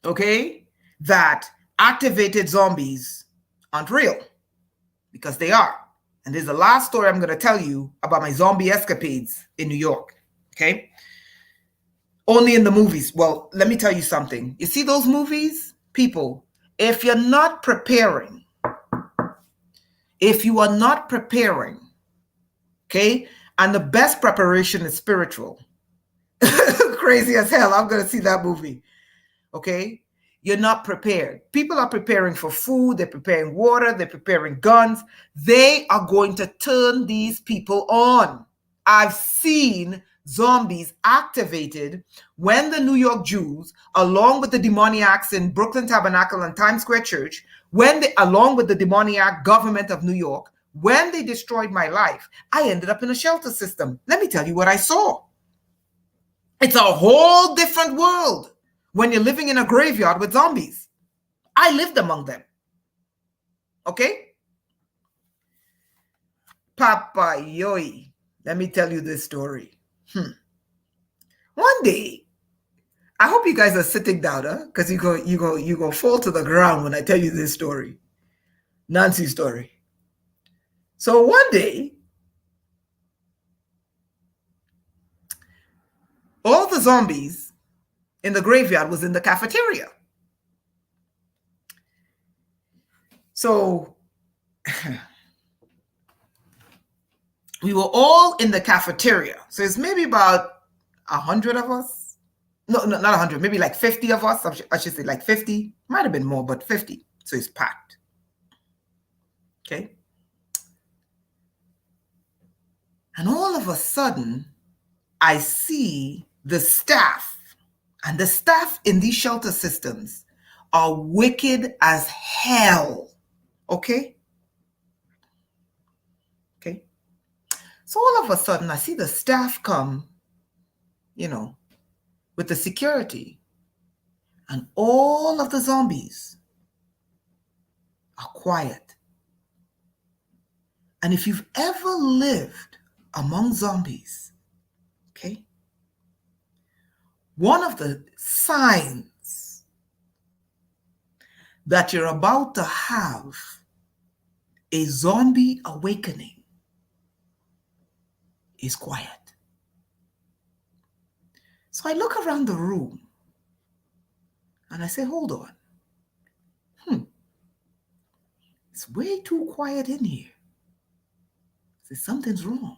Speaker 1: okay, that activated zombies aren't real, because they are. And this is the last story I'm going to tell you about my zombie escapades in New York. Okay? Only in the movies. Well, let me tell you something. You see those movies? People, if you're not preparing, if you are not preparing, okay, and the best preparation is spiritual. Crazy as hell. I'm going to see that movie. Okay? You're not prepared. People are preparing for food. They're preparing water. They're preparing guns. They are going to turn these people on. I've seen zombies activated when the New York Jews, along with the demoniacs in Brooklyn Tabernacle and Times Square Church, along with the demoniac government of New York, when they destroyed my life, I ended up in a shelter system. Let me tell you what I saw. It's a whole different world when you're living in a graveyard with zombies. I lived among them. Okay? Papa Yoi, let me tell you this story. One day, I hope you guys are sitting down, because you go fall to the ground when I tell you this story. Nancy's story. So one day, all the zombies in the graveyard was in the cafeteria. So we were all in the cafeteria. So it's maybe about 100 of us. No, not 100, maybe like 50 of us. I should say like 50. Might have been more, but 50. So it's packed. Okay. And all of a sudden, I see the staff, and the staff in these shelter systems are wicked as hell. Okay? Okay. So all of a sudden, I see the staff come, with the security, and all of the zombies are quiet. And if you've ever lived among zombies, okay, one of the signs that you're about to have a zombie awakening is quiet. So I look around the room and I say, hold on. It's way too quiet in here. I say, something's wrong.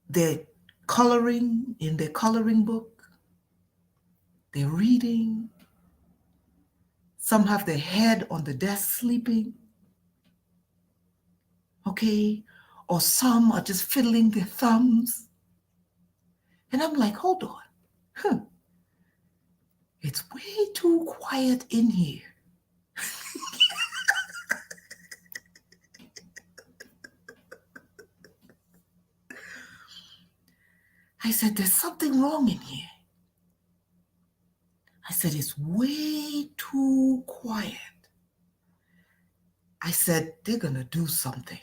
Speaker 1: They're coloring in their coloring book. They're reading. Some have their head on the desk sleeping. Okay? Or some are just fiddling their thumbs. And I'm like, hold on. It's way too quiet in here. I said, there's something wrong in here. I said, it's way too quiet. I said, they're going to do something.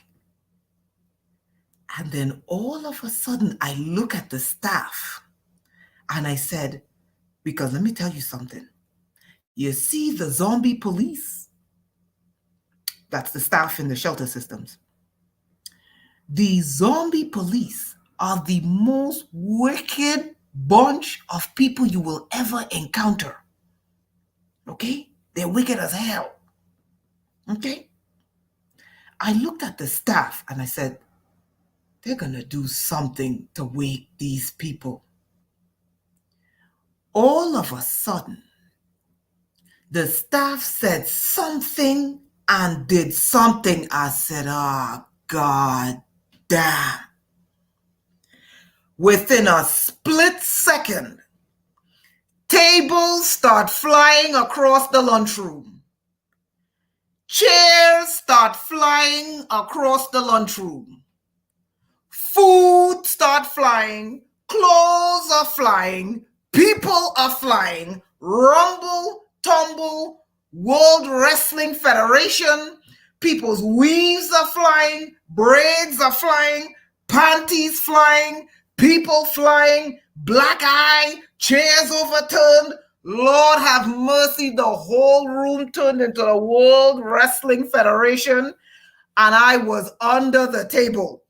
Speaker 1: And then all of a sudden, I look at the staff and I said, because let me tell you something. You see the zombie police? That's the staff in the shelter systems. The zombie police are the most wicked bunch of people you will ever encounter. Okay? They're wicked as hell. Okay? I looked at the staff and I said, they're going to do something to wake these people. All of a sudden, the staff said something and did something. I said, oh, God damn. Within a split second, tables start flying across the lunchroom. Chairs start flying across the lunchroom. Food start flying. Clothes are flying. People are flying. Rumble, tumble, World Wrestling Federation. People's weaves are flying. Braids are flying. Panties flying. People flying. Black eye. Chairs overturned. Lord have mercy, the whole room turned into the World Wrestling Federation, and I was under the table.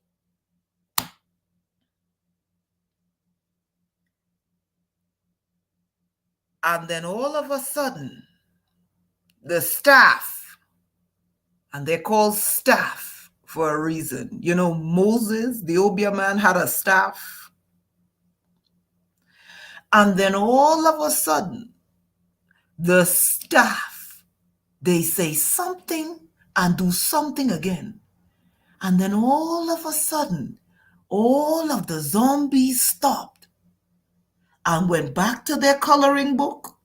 Speaker 1: And then all of a sudden, the staff, and they're called staff for a reason. You know, Moses, the Obia man, had a staff. And then all of a sudden, the staff, they say something and do something again. And then all of a sudden, all of the zombies stopped and went back to their coloring book,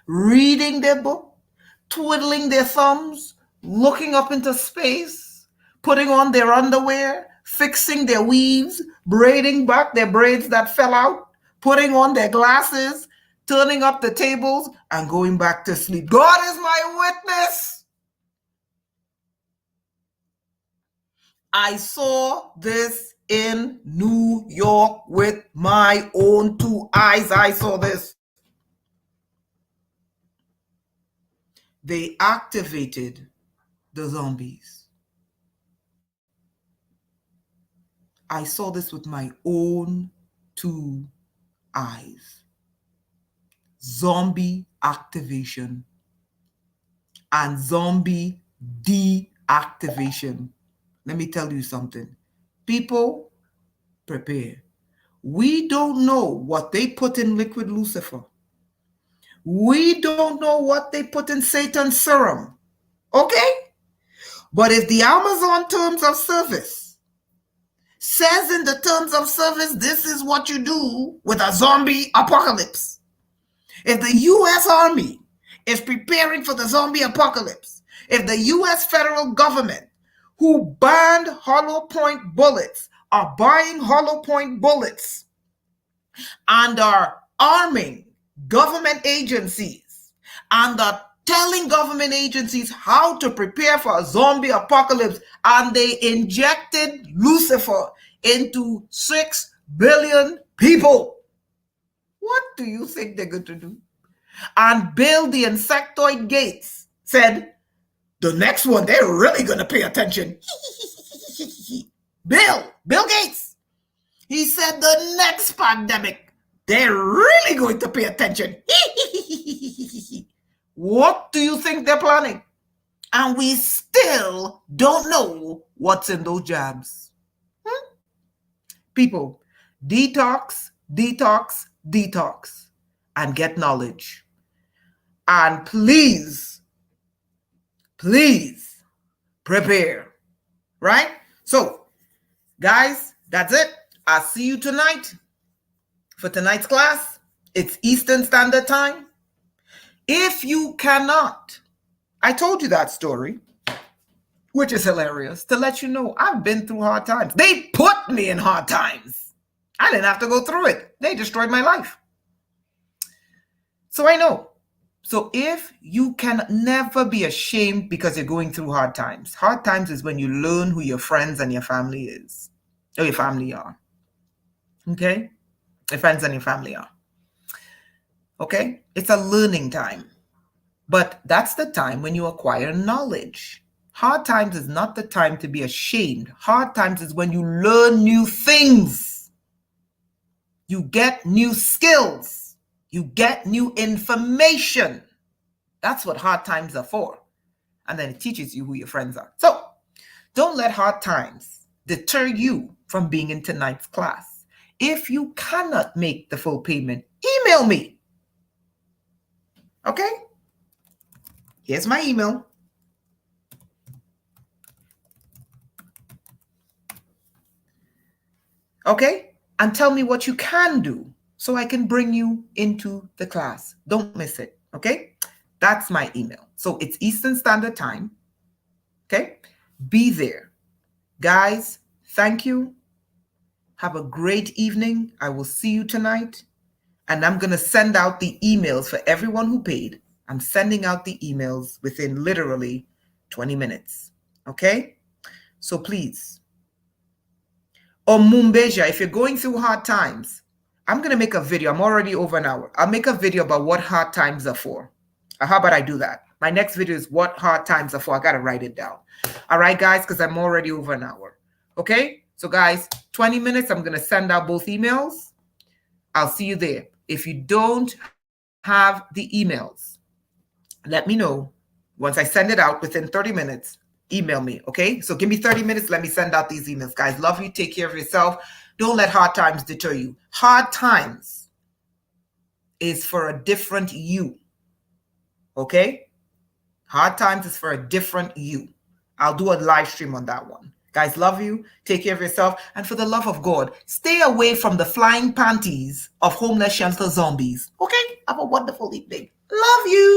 Speaker 1: reading their book, twiddling their thumbs, looking up into space, putting on their underwear, fixing their weaves, braiding back their braids that fell out, putting on their glasses, turning up the tables, and going back to sleep. God is my witness. I saw this in New York with my own two eyes. I saw this. They activated the zombies. I saw this with my own two eyes. Zombie activation and zombie deactivation. Let me tell you something. People, prepare. We don't know what they put in liquid Lucifer. We don't know what they put in Satan's serum. Okay? But if the Amazon terms of service says in the terms of service, this is what you do with a zombie apocalypse. If the U.S. Army is preparing for the zombie apocalypse, if the U.S. federal government, who banned hollow point bullets, are buying hollow point bullets and are arming government agencies and are telling government agencies how to prepare for a zombie apocalypse, and they injected Lucifer into 6 billion people, what do you think they're going to do? And Bill the Insectoid Gates said, the next one, they're really going to pay attention. Bill Gates. He said the next pandemic, they're really going to pay attention. What do you think they're planning? And we still don't know what's in those jabs. People, detox, detox, detox, and get knowledge. And please prepare, right? So, guys, that's it. I'll see you tonight for tonight's class. It's Eastern Standard Time. If you cannot, I told you that story, which is hilarious, to let you know I've been through hard times. They put me in hard times. I didn't have to go through it. They destroyed my life. So I know. So if you can never be ashamed because you're going through hard times is when you learn who your friends and your family is, or your family are. Okay? Your friends and your family are. Okay? It's a learning time. But that's the time when you acquire knowledge. Hard times is not the time to be ashamed. Hard times is when you learn new things. You get new skills. You get new information. That's what hard times are for. And then it teaches you who your friends are. So don't let hard times deter you from being in tonight's class. If you cannot make the full payment, email me. Okay? Here's my email. Okay? And tell me what you can do so I can bring you into the class. Don't miss it. Okay? That's my email. So it's Eastern Standard Time. Okay? Be there. Guys, thank you. Have a great evening. I will see you tonight. And I'm going to send out the emails for everyone who paid. I'm sending out the emails within literally 20 minutes. Okay? So please. Mumbeja, if you're going through hard times, I'm going to make a video. I'm already over an hour. I'll make a video about what hard times are for. How about I do that? My next video is what hard times are for. I got to write it down. All right, guys, because I'm already over an hour. Okay? So, guys, 20 minutes. I'm going to send out both emails. I'll see you there. If you don't have the emails, let me know. Once I send it out within 30 minutes, email me, okay? So give me 30 minutes. Let me send out these emails. Guys, love you. Take care of yourself. Don't let hard times deter you. Hard times is for a different you, okay? Hard times is for a different you. I'll do a live stream on that one. Guys, love you. Take care of yourself. And for the love of God, stay away from the flying panties of homeless shelter zombies, okay? Have a wonderful evening. Love you.